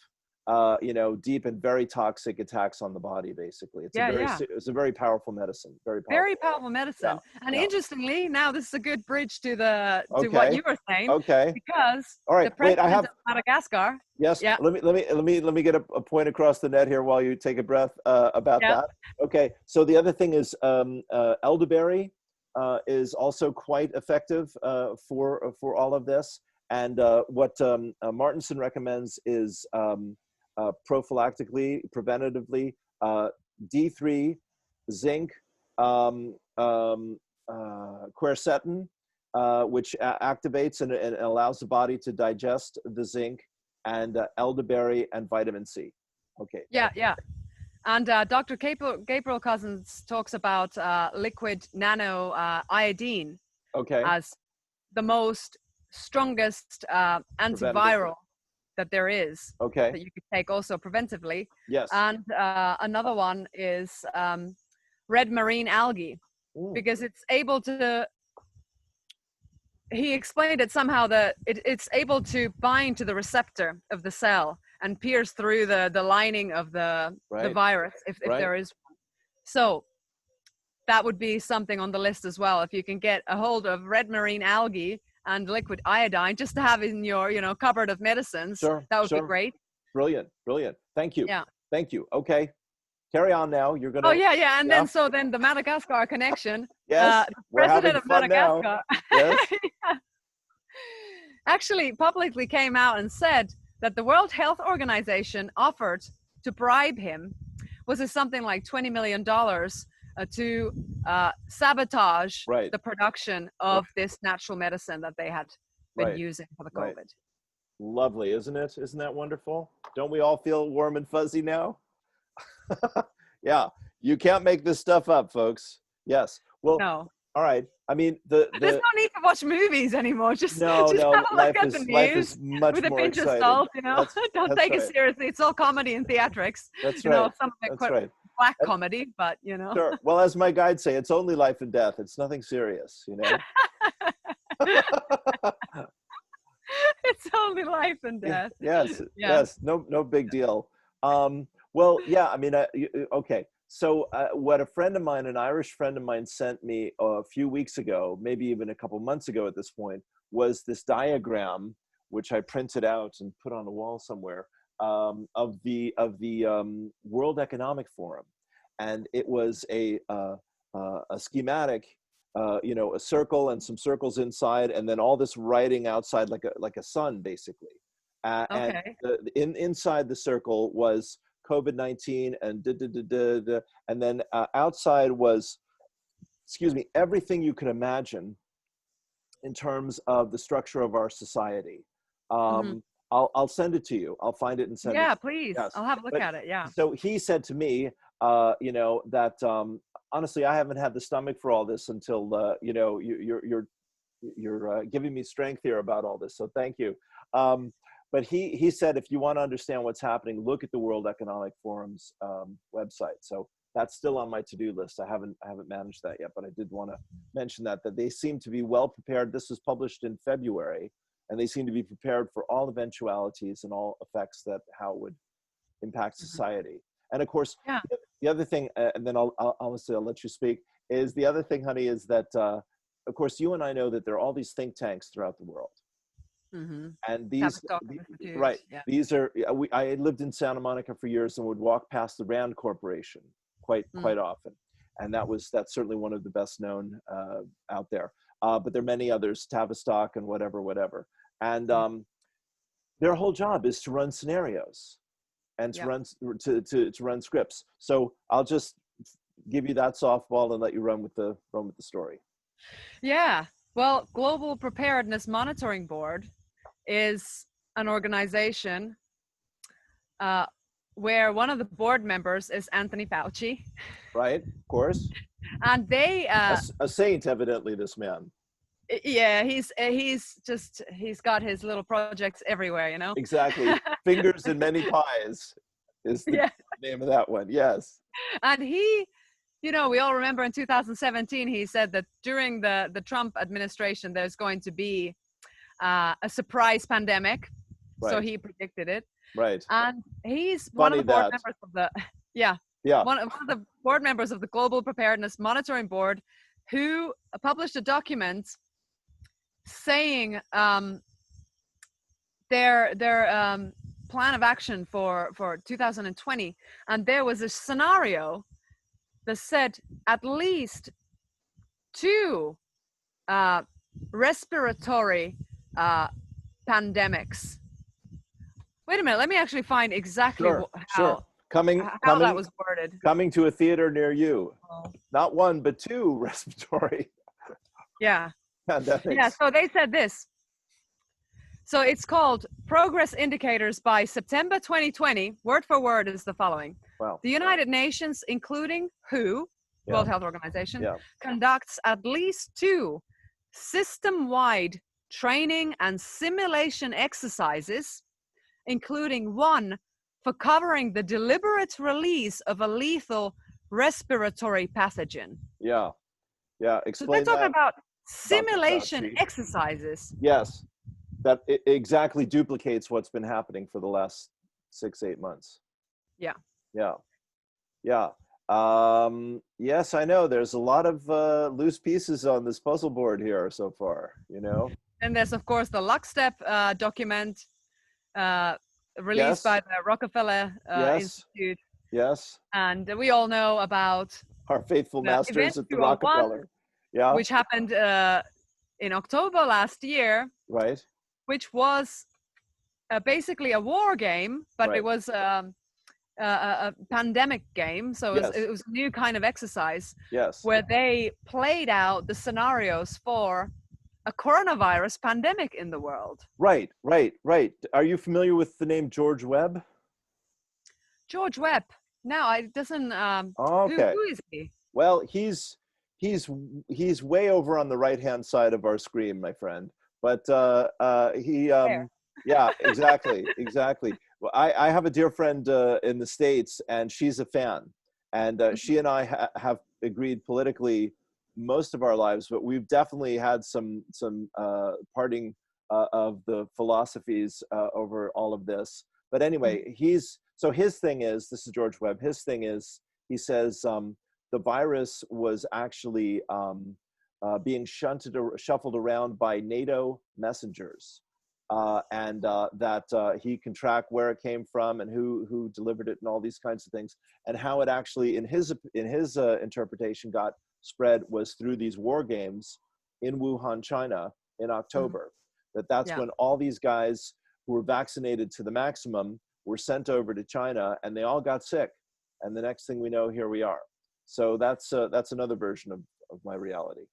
you know, deep and very toxic attacks on the body. Basically, yeah, yeah. it's a very powerful medicine. Very Very powerful. powerful Yeah. medicine. And Yeah. interestingly, now this is a good bridge to the to what Okay. you were saying, Okay. because All right. the Wait. I president have. of Madagascar. Yes. Yeah, Let me get a point across the net here while you take a breath about yeah, that. Okay. So the other thing is elderberry is also quite effective for all of this. And what Martinson recommends is prophylactically, preventatively, D3, zinc, quercetin, which activates and allows the body to digest the zinc, and elderberry and vitamin C. Okay. Yeah. And Dr. Gabriel Cousens talks about liquid nano iodine Okay. as the most strongest Preventative. antiviral that there is, Okay. that you could take also preventively. Yes. And another one is red marine algae, because it's able to, he explained it somehow that it's able to bind to the receptor of the cell and pierce through the lining of the virus if there is one. So that would be something on the list as well. If you can get a hold of red marine algae and liquid iodine just to have in your, cupboard of medicines, that would be great. Brilliant. Thank you. Yeah. Thank you. Okay. Carry on now. You're going to. Oh, yeah. And then the Madagascar connection. Yes. The president of Madagascar. Yes. Yeah. Actually publicly came out and said that the World Health Organization offered to bribe him, was it something like $20 million to sabotage the production of this natural medicine that they had been using for the COVID. Lovely, isn't it? Isn't that wonderful? Don't we all feel warm and fuzzy now? Yeah, you can't make this stuff up, folks. Yes. Well, no. All right. I mean, there's no need to watch movies anymore. Just no, have a look at the news life is much with a more pinch exciting. of salt. Don't take it right. seriously. It's all comedy and theatrics. That's right. Some of it That's quite right. black comedy, but Sure. Well, as my guides say, it's only life and death. It's nothing serious. It's only life and death. Yes. No big deal. Well, yeah. I mean, okay. So what a friend of mine, an Irish friend of mine, sent me a few weeks ago, maybe even a couple months ago at this point, was this diagram, which I printed out and put on a wall somewhere, of the World Economic Forum, and it was a schematic, a circle and some circles inside, and then all this writing outside, like a sun, basically. Okay. And inside the circle was COVID-19 and then outside was, everything you could imagine in terms of the structure of our society. I'll send it to you. I'll find it and send it. Yeah, please. Yes. I'll have a look at it. Yeah. So he said to me, that honestly, I haven't had the stomach for all this until you're giving me strength here about all this. So thank you. But he said, if you want to understand what's happening, look at the World Economic Forum's website. So that's still on my to-do list. I haven't managed that yet, but I did want to mention that they seem to be well prepared. This was published in February, and they seem to be prepared for all eventualities and all effects that how it would impact society. And of course, the other thing, and then I'll let you speak, is the other thing, honey, is that, of course, you and I know that there are all these think tanks throughout the world. And these, these are, I lived in Santa Monica for years and would walk past the Rand Corporation quite often. And that's certainly one of the best known out there. But there are many others, Tavistock and whatever. And their whole job is to run scenarios and to run scripts. So I'll just give you that softball and let you run with the story. Yeah. Well, Global Preparedness Monitoring Board is an organization where one of the board members is Anthony Fauci. Right, of course. And they a saint, evidently, this man. Yeah, he's got his little projects everywhere, Exactly. Fingers in many pies is the name of that one. Yes. And he, we all remember in 2017, he said that during the Trump administration, there's going to be a surprise pandemic. Right. So he predicted it. Right. And he's one of the board members of the, one of the board members of the Global Preparedness Monitoring Board, who published a document saying their plan of action for 2020. And there was a scenario that said at least 2 respiratory pandemics. Wait a minute, let me actually find exactly how that was worded. Coming to a theater near you. Not 1, but 2 respiratory. Yeah. Yeah, pandemics. so they said this. So it's called Progress Indicators by September 2020. Word for word is the following. Wow. The United Nations, including WHO, Yeah. World Health Organization, Yeah. conducts at least 2 system-wide training and simulation exercises, including one for covering the deliberate release of a lethal respiratory pathogen. Yeah. Yeah. So they're Explain talking that, about Dr. simulation Fauci. exercises. Yes. That exactly duplicates what's been happening for the last 6, 8 months. Yeah. Yeah. Yeah. Yes, I know. There's a lot of loose pieces on this puzzle board here so far, you know? And there's, of course, the Lockstep document uh, released Yes. by the Rockefeller Yes. Institute. Yes. And we all know about Our faithful the Event masters at the 201, Rockefeller. Yeah. which happened in October last year, Right. which was basically a war game, but it Right. was a pandemic game. So Yes. it was a new kind of exercise Yes. where they played out the scenarios for a coronavirus pandemic in the world. Right. Right. Right. Are you familiar with the name George Webb? George Webb. No, it doesn't. Okay. Who is he? Well, he's he's way over on the right-hand side of our screen, my friend. But he, There. yeah, exactly, exactly. Well, I have a dear friend in the States, and she's a fan, and she and I have agreed politically most of our lives, but we've definitely had some parting of the philosophies over all of this. But anyway, his thing is, this is George Webb. His thing is, he says, the virus was actually being shuffled around by NATO messengers, and that he can track where it came from and who delivered it and all these kinds of things, and how it actually, in his interpretation, got spread was through these war games in Wuhan, China, in October. That's Yeah. when all these guys who were vaccinated to the maximum were sent over to China, and they all got sick. And the next thing we know, here we are. So that's another version of my reality.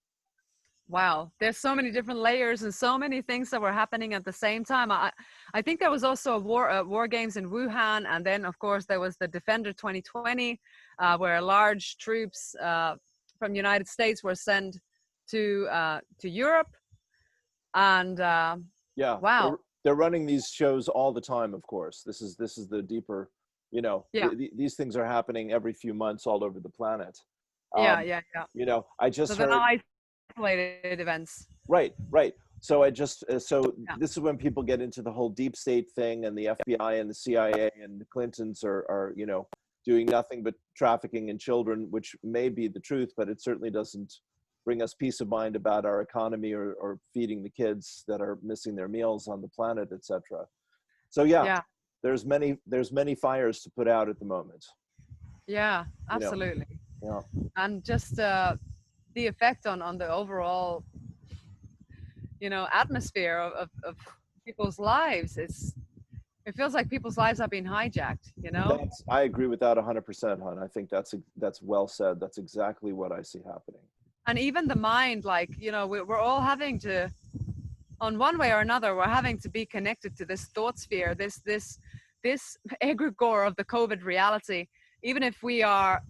Wow, there's so many different layers and so many things that were happening at the same time. I think there was also a war games in Wuhan, and then of course there was the Defender 2020, where large troops from the United States were sent to Europe, and Yeah, wow, they're running these shows all the time. Of course, this is the deeper, yeah, these things are happening every few months all over the planet. yeah, Um, yeah, yeah. I So just they're heard. not isolated events. Right, right. So I just so Yeah, this is when people get into the whole deep state thing, and the FBI and the CIA and the Clintons are doing nothing but trafficking in children, which may be the truth, but it certainly doesn't bring us peace of mind about our economy or feeding the kids that are missing their meals on the planet, etc. So yeah, yeah, there's many fires to put out at the moment. yeah, You know, absolutely. yeah. And just the effect on the overall atmosphere of people's lives. It feels like people's lives are being hijacked. I agree with that 100%, hon. I think that's well said. That's exactly what I see happening. And even the mind, like we're all having to, on one way or another, we're having to be connected to this thought sphere, this egregore of the COVID reality, even if we are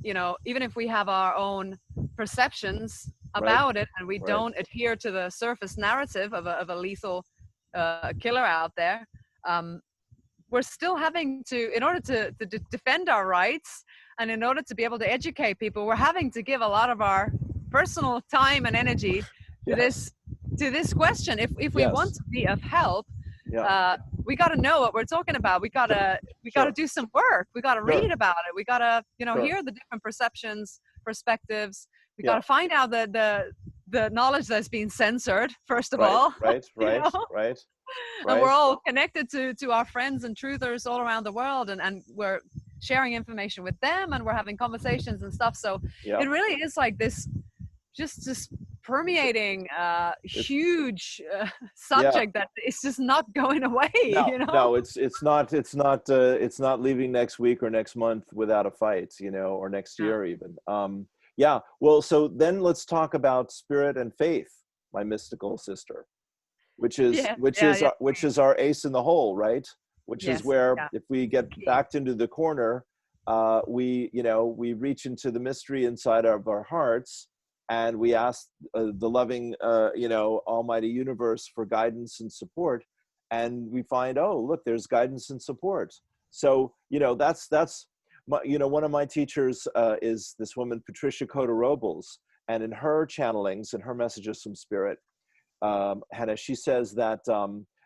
even if we have our own perceptions Right, about it, and we right. don't adhere to the surface narrative of a lethal killer out there. We're still having to, in order to defend our rights, and in order to be able to educate people, we're having to give a lot of our personal time and energy to Yes, this question. If we want yes, to be of help, yeah, we got to know what we're talking about. We got sure, to sure, do some work. We got to sure, read about it. We got to sure. hear the different perceptions, perspectives. We got Yeah, to find out the knowledge that's been censored, first of right, all. right, you right, know right, and we're right. all connected to our friends and truthers all around the world, and we're sharing information with them, and we're having conversations and stuff. So Yeah, it really is like this just permeating it's huge yeah. subject that is just not going away. No, no, it's not leaving next week or next month without a fight, or next Yeah. year even. Yeah. Well, so then let's talk about spirit and faith. my mystical sister, which is Yes. Yeah. Yeah. which is our ace in the hole, right? Which is Yes. where Yeah. if we get Key. backed into the corner, we we reach into the mystery inside of our hearts, and we ask the loving almighty universe for guidance and support, and we find, oh look, there's guidance and support. So that's my, one of my teachers is this woman Patricia Coda Robles, and in her channelings and her messages from spirit, Henna, she says that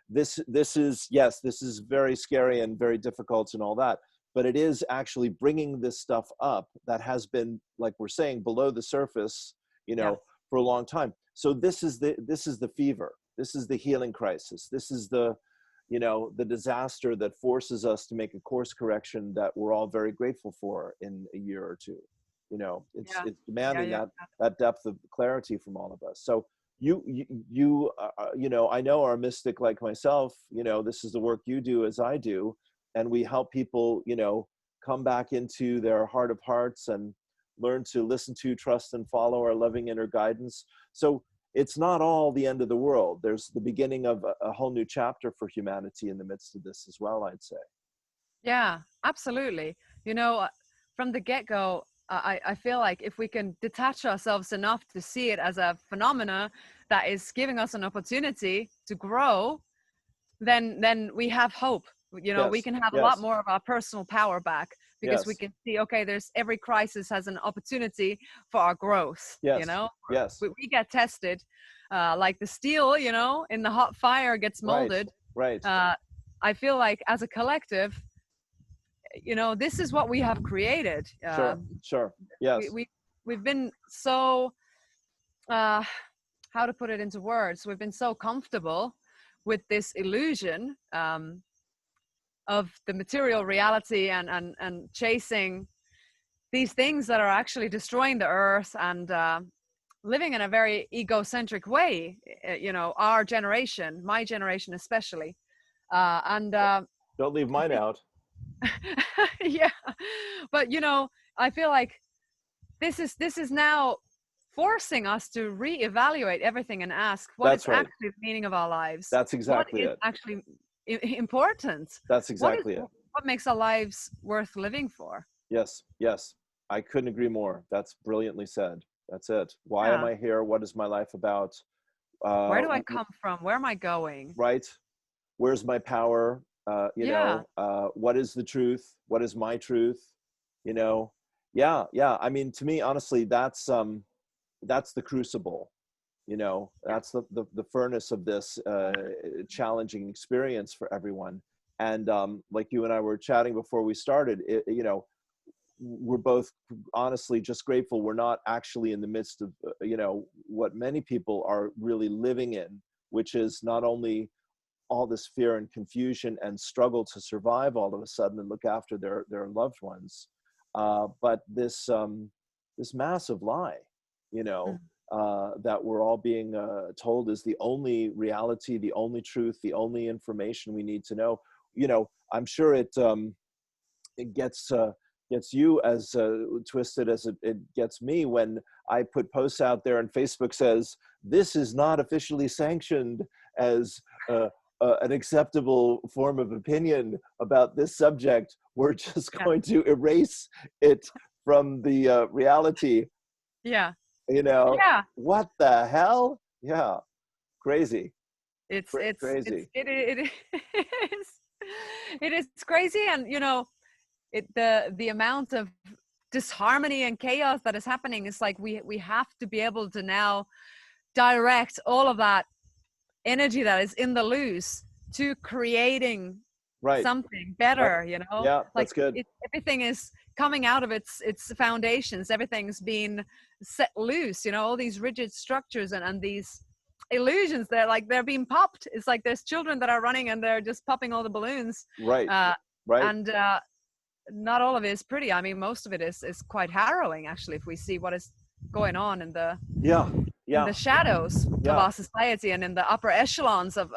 this is, yes, this is very scary and very difficult and all that, but it is actually bringing this stuff up that has been, like we're saying, below the surface, Yeah. for a long time. So this is the fever. This is the healing crisis. This is the the disaster that forces us to make a course correction that we're all very grateful for in a year or two. It's Yeah. Yeah. demanding Yeah. that depth of clarity from all of us. So I know are a mystic like myself. This is the work you do as I do, and we help people come back into their heart of hearts and learn to listen to, trust, and follow our loving inner guidance. So it's not all the end of the world. There's the beginning of a whole new chapter for humanity in the midst of this as well, I'd say. Yeah, absolutely. From the get-go, I feel like if we can detach ourselves enough to see it as a phenomena that is giving us an opportunity to grow, then we have hope. We Yes, can have a lot yes, more of our personal power back, because we yes, can see, okay, there's every crisis has an opportunity for our growth. yes, yes. We get tested, like the steel, in the hot fire gets Right, molded. right. I feel like as a collective, this is what we have created. Sure, sure. We, Yes, we we've been so, uh, how to put it into words, we've been so comfortable with this illusion, of the material reality, and chasing these things that are actually destroying the earth, and living in a very egocentric way. Our generation, my generation especially, and don't leave I mine think out. yeah, but I feel like this is now forcing us to reevaluate everything and ask, what is That's right. actually the meaning of our lives? That's What exactly is it. actually important? That's What is exactly it. what makes our lives worth living for? Yes, yes. I couldn't agree more. That's brilliantly said. That's it. Why am Yeah. I here? What is my life about? Where Uh, do I come from? Where am I going? right? Where's my power? Yeah. What is the truth? What is my truth? You know, yeah, yeah. I mean, to me, honestly, that's the crucible. Yeah. That's the furnace of this challenging experience for everyone. And like you and I were chatting before we started, we're both honestly just grateful we're not actually in the midst of what many people are really living in, which is not only all this fear and confusion and struggle to survive all of a sudden and look after their loved ones, but this massive lie, Mm. that we're all being told is the only reality, the only truth, the only information we need to know. I'm sure it gets you as twisted as it gets me when I put posts out there and Facebook says, this is not officially sanctioned as an acceptable form of opinion about this subject. We're just Yeah. going to erase it from the reality. Yeah. You know, Yeah. what the hell? Yeah, crazy, It's crazy. it is it is crazy. And the amount of disharmony and chaos that is happening is like, we have to be able to now direct all of that energy that is in the loose to creating Right, something right. better. Yeah, Like, that's good. everything is coming out of its foundations, everything's being set loose, all these rigid structures, and these illusions, they're being popped. It's like there's children that are running and they're just popping all the balloons, Right, uh, right. and not all of it is pretty. I mean, most of it is quite harrowing, actually, if we see what is going on in the Yeah, yeah, shadows of yeah. our society, and in the upper echelons of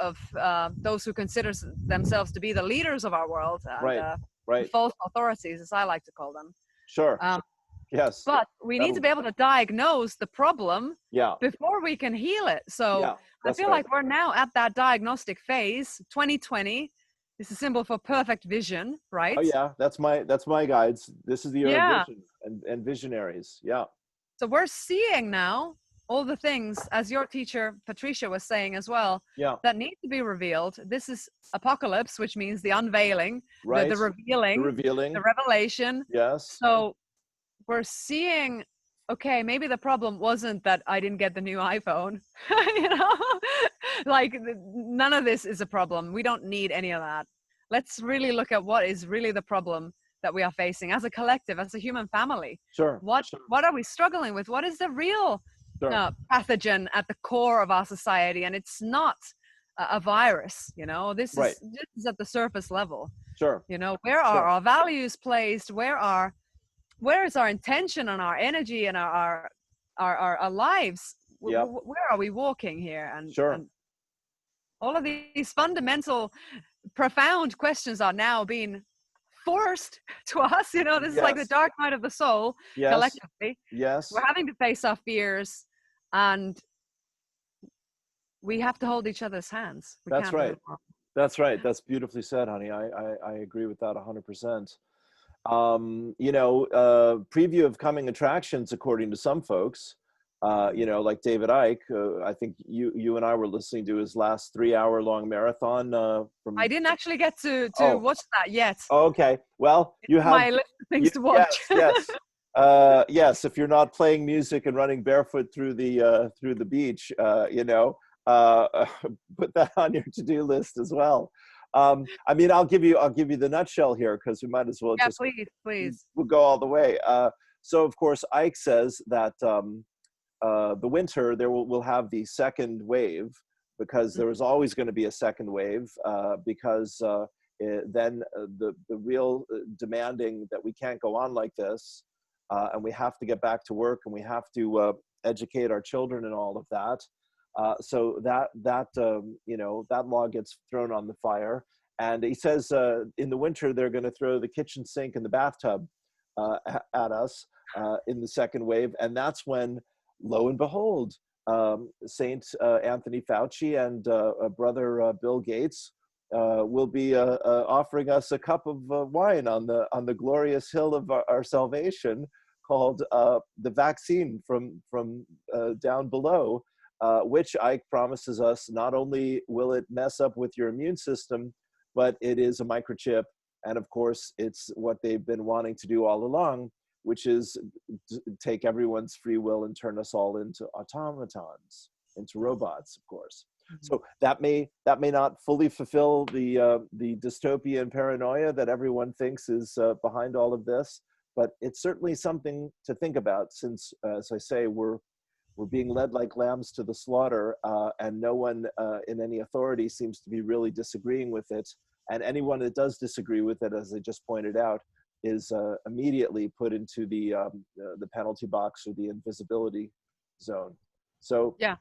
those who consider themselves to be the leaders of our world, and Right, the right. false authorities, as I like to call them. Sure. Um, Yes. but we need to That'll, be able to diagnose the problem yeah. before we can heal it. So Yeah. I That's feel right. like we're now at that diagnostic phase. 2020 is a symbol for perfect vision, Oh right? yeah. That's my guides. This is the year of Yeah. vision and visionaries. Yeah. So we're seeing now all the things, as your teacher Patricia was saying as well, Yeah. that need to be revealed. This is apocalypse, which means the unveiling, the Right. The revealing, the revealing. revelation. Yes. So we're seeing, okay, maybe the problem wasn't that I didn't get the new iPhone. You know, like none of this is a problem. We don't need any of that. Let's really look at what is really the problem that we are facing as a collective, as a human family. Sure. What Sure. what are we struggling with? What is the real Sure. pathogen at the core of our society? And it's not a virus. You know, Right. this is at the surface level. Sure. You know, where are Sure. our values placed? Where is our intention and our energy and our lives? Yep. Where are we walking here? Sure. And all of these fundamental, profound questions are now being forced to us. You know, this is like the Yes. dark night of the soul. Yes. Collectively, Yes. we're having to face our fears, and we have to hold each other's hands. We That's can't do right. it alone. That's right. That's beautifully said, honey. I agree with that 100%. Preview of coming attractions, according to some folks, like David Icke. I think you and I were listening to his last 3 hour long marathon I from. didn't actually get to Oh, watch that yet. okay. Well, It's you on have. my list of things to watch. Yes, yes. Yes, if you're not playing music and running barefoot through the beach, put that on your to-do list as well. I mean, I'll give you the nutshell here because we might as well Yeah, just please. we'll go all the way. So of course, Ike says that the winter there we'll have the second wave because there is always going to be a second wave because then the real demanding that we can't go on like this and we have to get back to work and we have to educate our children and all of that. So that log gets thrown on the fire. And he says in the winter they're going to throw the kitchen sink and the bathtub at us in the second wave, and that's when, lo and behold, Saint Anthony Fauci and brother Bill Gates will be offering us a cup of wine on the glorious hill of our salvation, called the vaccine from down below, which Ike promises us not only will it mess up with your immune system, but it is a microchip. And of course, it's what they've been wanting to do all along, which is take everyone's free will and turn us all into automatons, into robots, of course. So that may not fully fulfill the dystopian paranoia that everyone thinks is behind all of this, but it's certainly something to think about, since, as I say, we're being led like lambs to the slaughter, and no one in any authority seems to be really disagreeing with it. And anyone that does disagree with it, as I just pointed out, is immediately put into the penalty box or the invisibility zone. So Yeah.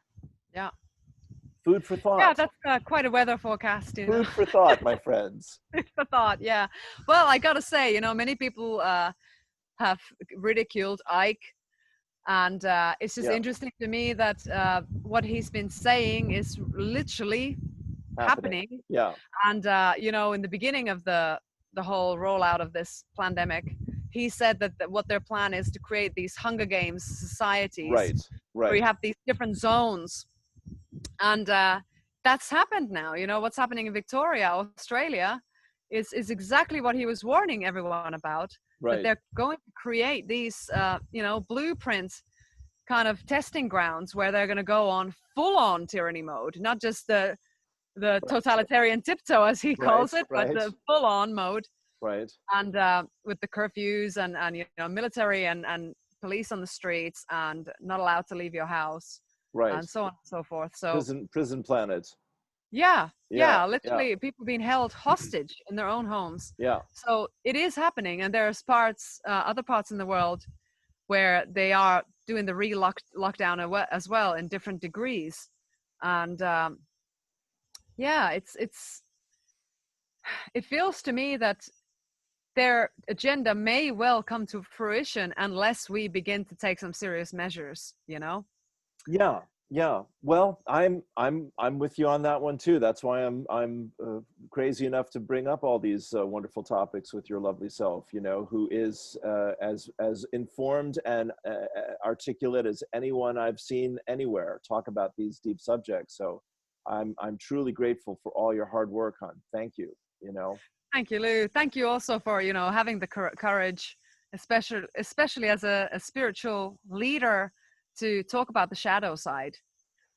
food for thought. Yeah, that's quite a weather forecast. Food for thought, my friends. Food for thought. Yeah. Well, I gotta say, many people have ridiculed Ike, and it's just interesting to me that what he's been saying is literally happening. Yeah. And in the beginning of the whole rollout of this plandemic, he said that what their plan is to create these Hunger Games societies, Right. where you have these different zones, and that's happened now. What's happening in Victoria, Australia, is exactly what he was warning everyone about. Right. That they're going to create these blueprint kind of testing grounds where they're going to go on full on tyranny mode, not just the totalitarian tiptoe, as he calls it, but the full on mode. Right. And with the curfews and military and police on the streets, and not allowed to leave your house, and so on and so forth. So prison planet. Yeah, literally people being held hostage in their own homes. Yeah. So it is happening, and there's other parts in the world where they are doing the lockdown as well in different degrees. And it feels to me that their agenda may well come to fruition unless we begin to take some serious measures, you know? Yeah, yeah. Well, I'm with you on that one too. That's why I'm crazy enough to bring up all these wonderful topics with your lovely self. You know, who is as informed and articulate as anyone I've seen anywhere talk about these deep subjects. So I'm truly grateful for all your hard work, hon. Thank you. You know. Thank you, Lou. Thank you also for, you know, having the courage, especially as a spiritual leader, to talk about the shadow side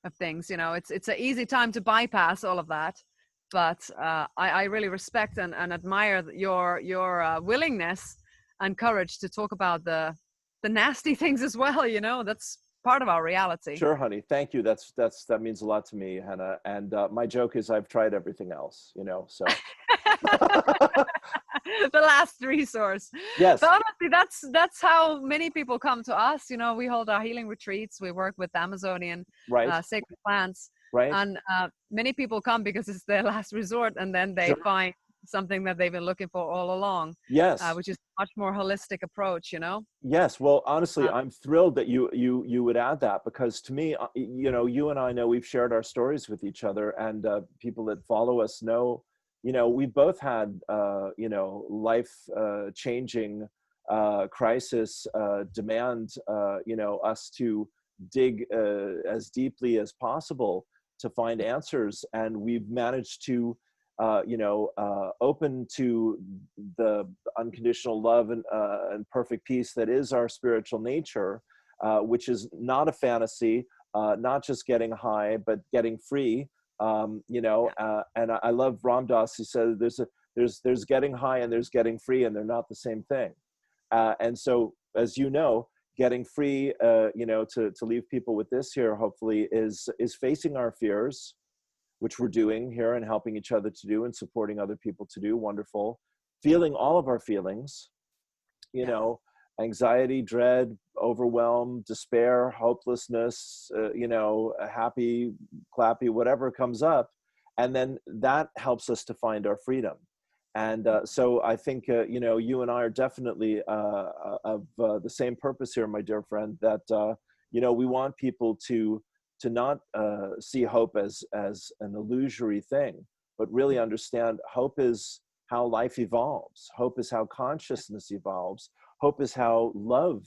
of things. You know, it's an easy time to bypass all of that, but I really respect and admire your willingness and courage to talk about the nasty things as well. You know, that's part of our reality. Sure, honey. Thank you. That means a lot to me, Henna. And my joke is I've tried everything else. You know, so. The last resource. Yes. But honestly, that's how many people come to us. You know, we hold our healing retreats, we work with Amazonian Right. sacred plants, Right. and many people come because it's their last resort, and then they Sure. find something that they've been looking for all along, Yes. which is a much more holistic approach, you know. Yes. Well, honestly, uh, I'm thrilled that you would add that, because to me, you know, you and I know we've shared our stories with each other, and people that follow us know, you know, we both had you know, life changing crisis demand you know, us to dig as deeply as possible to find answers, and we've managed to you know, open to the unconditional love and perfect peace that is our spiritual nature, which is not a fantasy, not just getting high, but getting free. You know, and I love Ram Dass. He said there's getting high and there's getting free, and they're not the same thing. And so, as you know, getting free, you know, to leave people with this here, hopefully, is facing our fears, which we're doing here and helping each other to do and supporting other people to do. Wonderful. Feeling all of our feelings, you yeah. know, anxiety, dread, overwhelm, despair, hopelessness, you know, happy, clappy, whatever comes up. And then that helps us to find our freedom. And so I think, you know, you and I are definitely of the same purpose here, my dear friend, that, you know, we want people to not see hope as an illusory thing, but really understand hope is how life evolves. Hope is how consciousness evolves. Hope is how love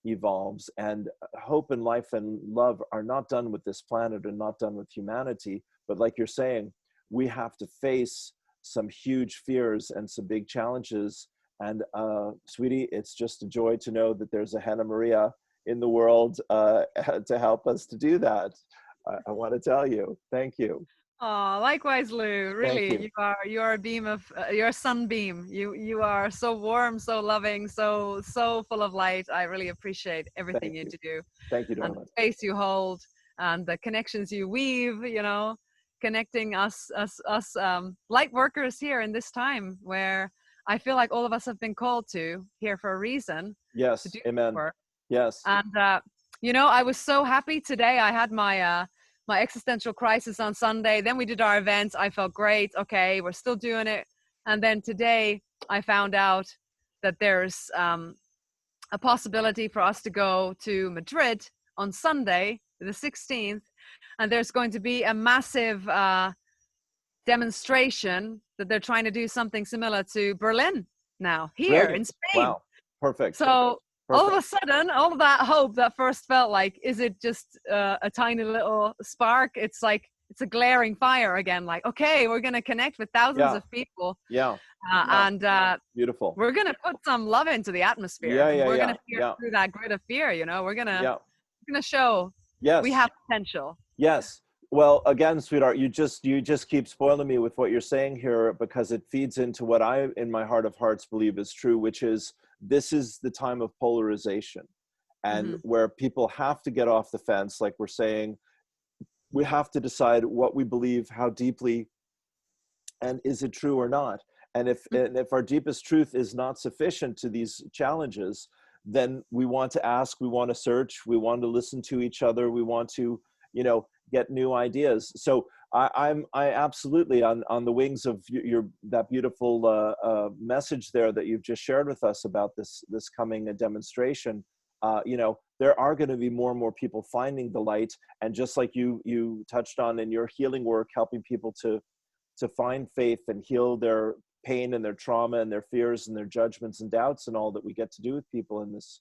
evolves. And hope and life and love are not done with this planet and not done with humanity. But like you're saying, we have to face some huge fears and some big challenges. And sweetie, it's just a joy to know that there's a Henna Maria in the world to help us to do that. I want to tell you, thank you. Oh, likewise, Lou. Thank Really, you. you are a beam of you're a sunbeam. You are so warm, so loving, so full of light. I really appreciate everything Thank you you. do, Thank you, and the darling. space you hold, and the connections you weave. You know, connecting us light workers here in this time where I feel like all of us have been called to here for a reason to Yes, do this amen. work. Yes. And you know, I was so happy today. I had my existential crisis on Sunday. Then we did our events. I felt great. Okay, we're still doing it. And then today I found out that there's a possibility for us to go to Madrid on Sunday, the 16th, and there's going to be a massive demonstration that they're trying to do something similar to Berlin now here in Brilliant. Spain. Wow. Perfect. So all of Perfect. a sudden, all of that hope that first felt like, is it just a tiny little spark? It's like, it's a glaring fire again. Like, okay, we're going to connect with thousands Yeah. of people, Yeah. Yeah. and Beautiful. we're going to put some love into the atmosphere, Yeah. and Yeah. we're going Yeah. to pierce Yeah. through that grid of fear. You know, Yeah. we're going to show we Yes. have potential. Yes. Well, again, sweetheart, you just keep spoiling me with what you're saying here, because it feeds into what I, in my heart of hearts, believe is true, which is this is the time of polarization, and Hmm. where people have to get off the fence, like we're saying. We have to decide what we believe, how deeply, and is it true or not. And if our deepest truth is not sufficient to these challenges, then we want to ask, we want to search, we want to listen to each other, we want to, you know, get new ideas. So I absolutely on the wings of your that beautiful message there that you've just shared with us about this coming demonstration. You know, there are going to be more and more people finding the light, and just like you touched on in your healing work, helping people to find faith and heal their pain and their trauma and their fears and their judgments and doubts and all that we get to do with people in this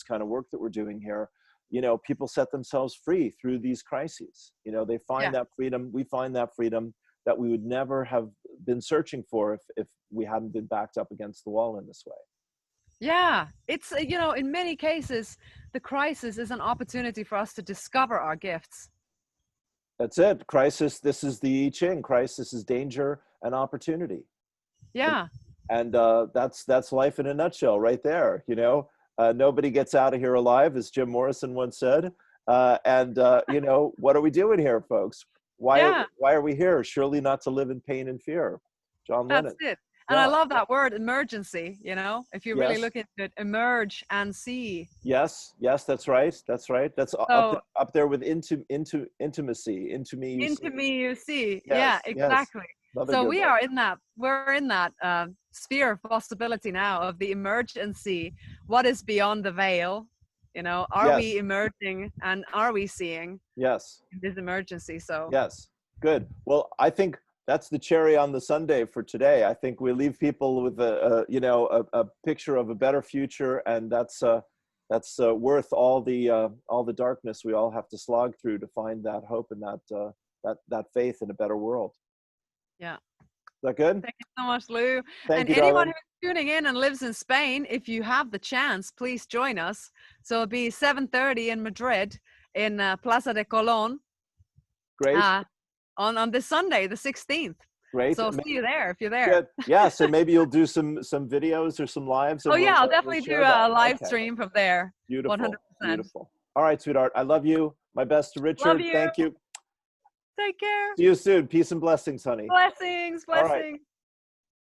kind of work that we're doing here. You know, people set themselves free through these crises. You know, they find Yeah. that freedom. We find that freedom that we would never have been searching for if we hadn't been backed up against the wall in this way. Yeah, it's you know, in many cases, the crisis is an opportunity for us to discover our gifts. That's it. Crisis. This is the I Ching. Crisis is danger and opportunity. Yeah, And that's life in a nutshell right there. You know, nobody gets out of here alive, as Jim Morrison once said. You know, what are we doing here, folks? yeah, Why are we here? Surely not to live in pain and fear. John that's Lennon. it. And I Yeah. love that word, emergency. You know, if you really Yes. look into it, emerge and see. Yes. Yes. That's right. That's right. That's So up there with intimacy. Into me, you into see. me, you see. Yeah, Yes. Yes. exactly. Another So good one. we're in that sphere of possibility now of the emergency. What is beyond the veil? You know, are we Yes. emerging and are we seeing Yes. this emergency? So Yes, good. Well, I think that's the cherry on the sundae for today. I think we leave people with you know, a picture of a better future, and that's worth all the darkness we all have to slog through to find that hope and that faith in a better world. yeah. Is that good? Thank you so much, Lou. Thank And you, anyone darling. who's tuning in and lives in Spain, if you have the chance, please join us. So it'll be 7:30 in Madrid in Plaza de Colón Great, uh, on this Sunday, the 16th. great. So see you there if you're there. Good. Yes, and maybe you'll do some videos or some lives, and Oh yeah, I'll we'll definitely do share that. a live Okay. stream from there. Beautiful, 100%. beautiful. All right, sweetheart. I love you. My best to Love Richard. you. Thank you. Take care. See you soon. Peace and blessings, honey. Blessings, All right. blessings.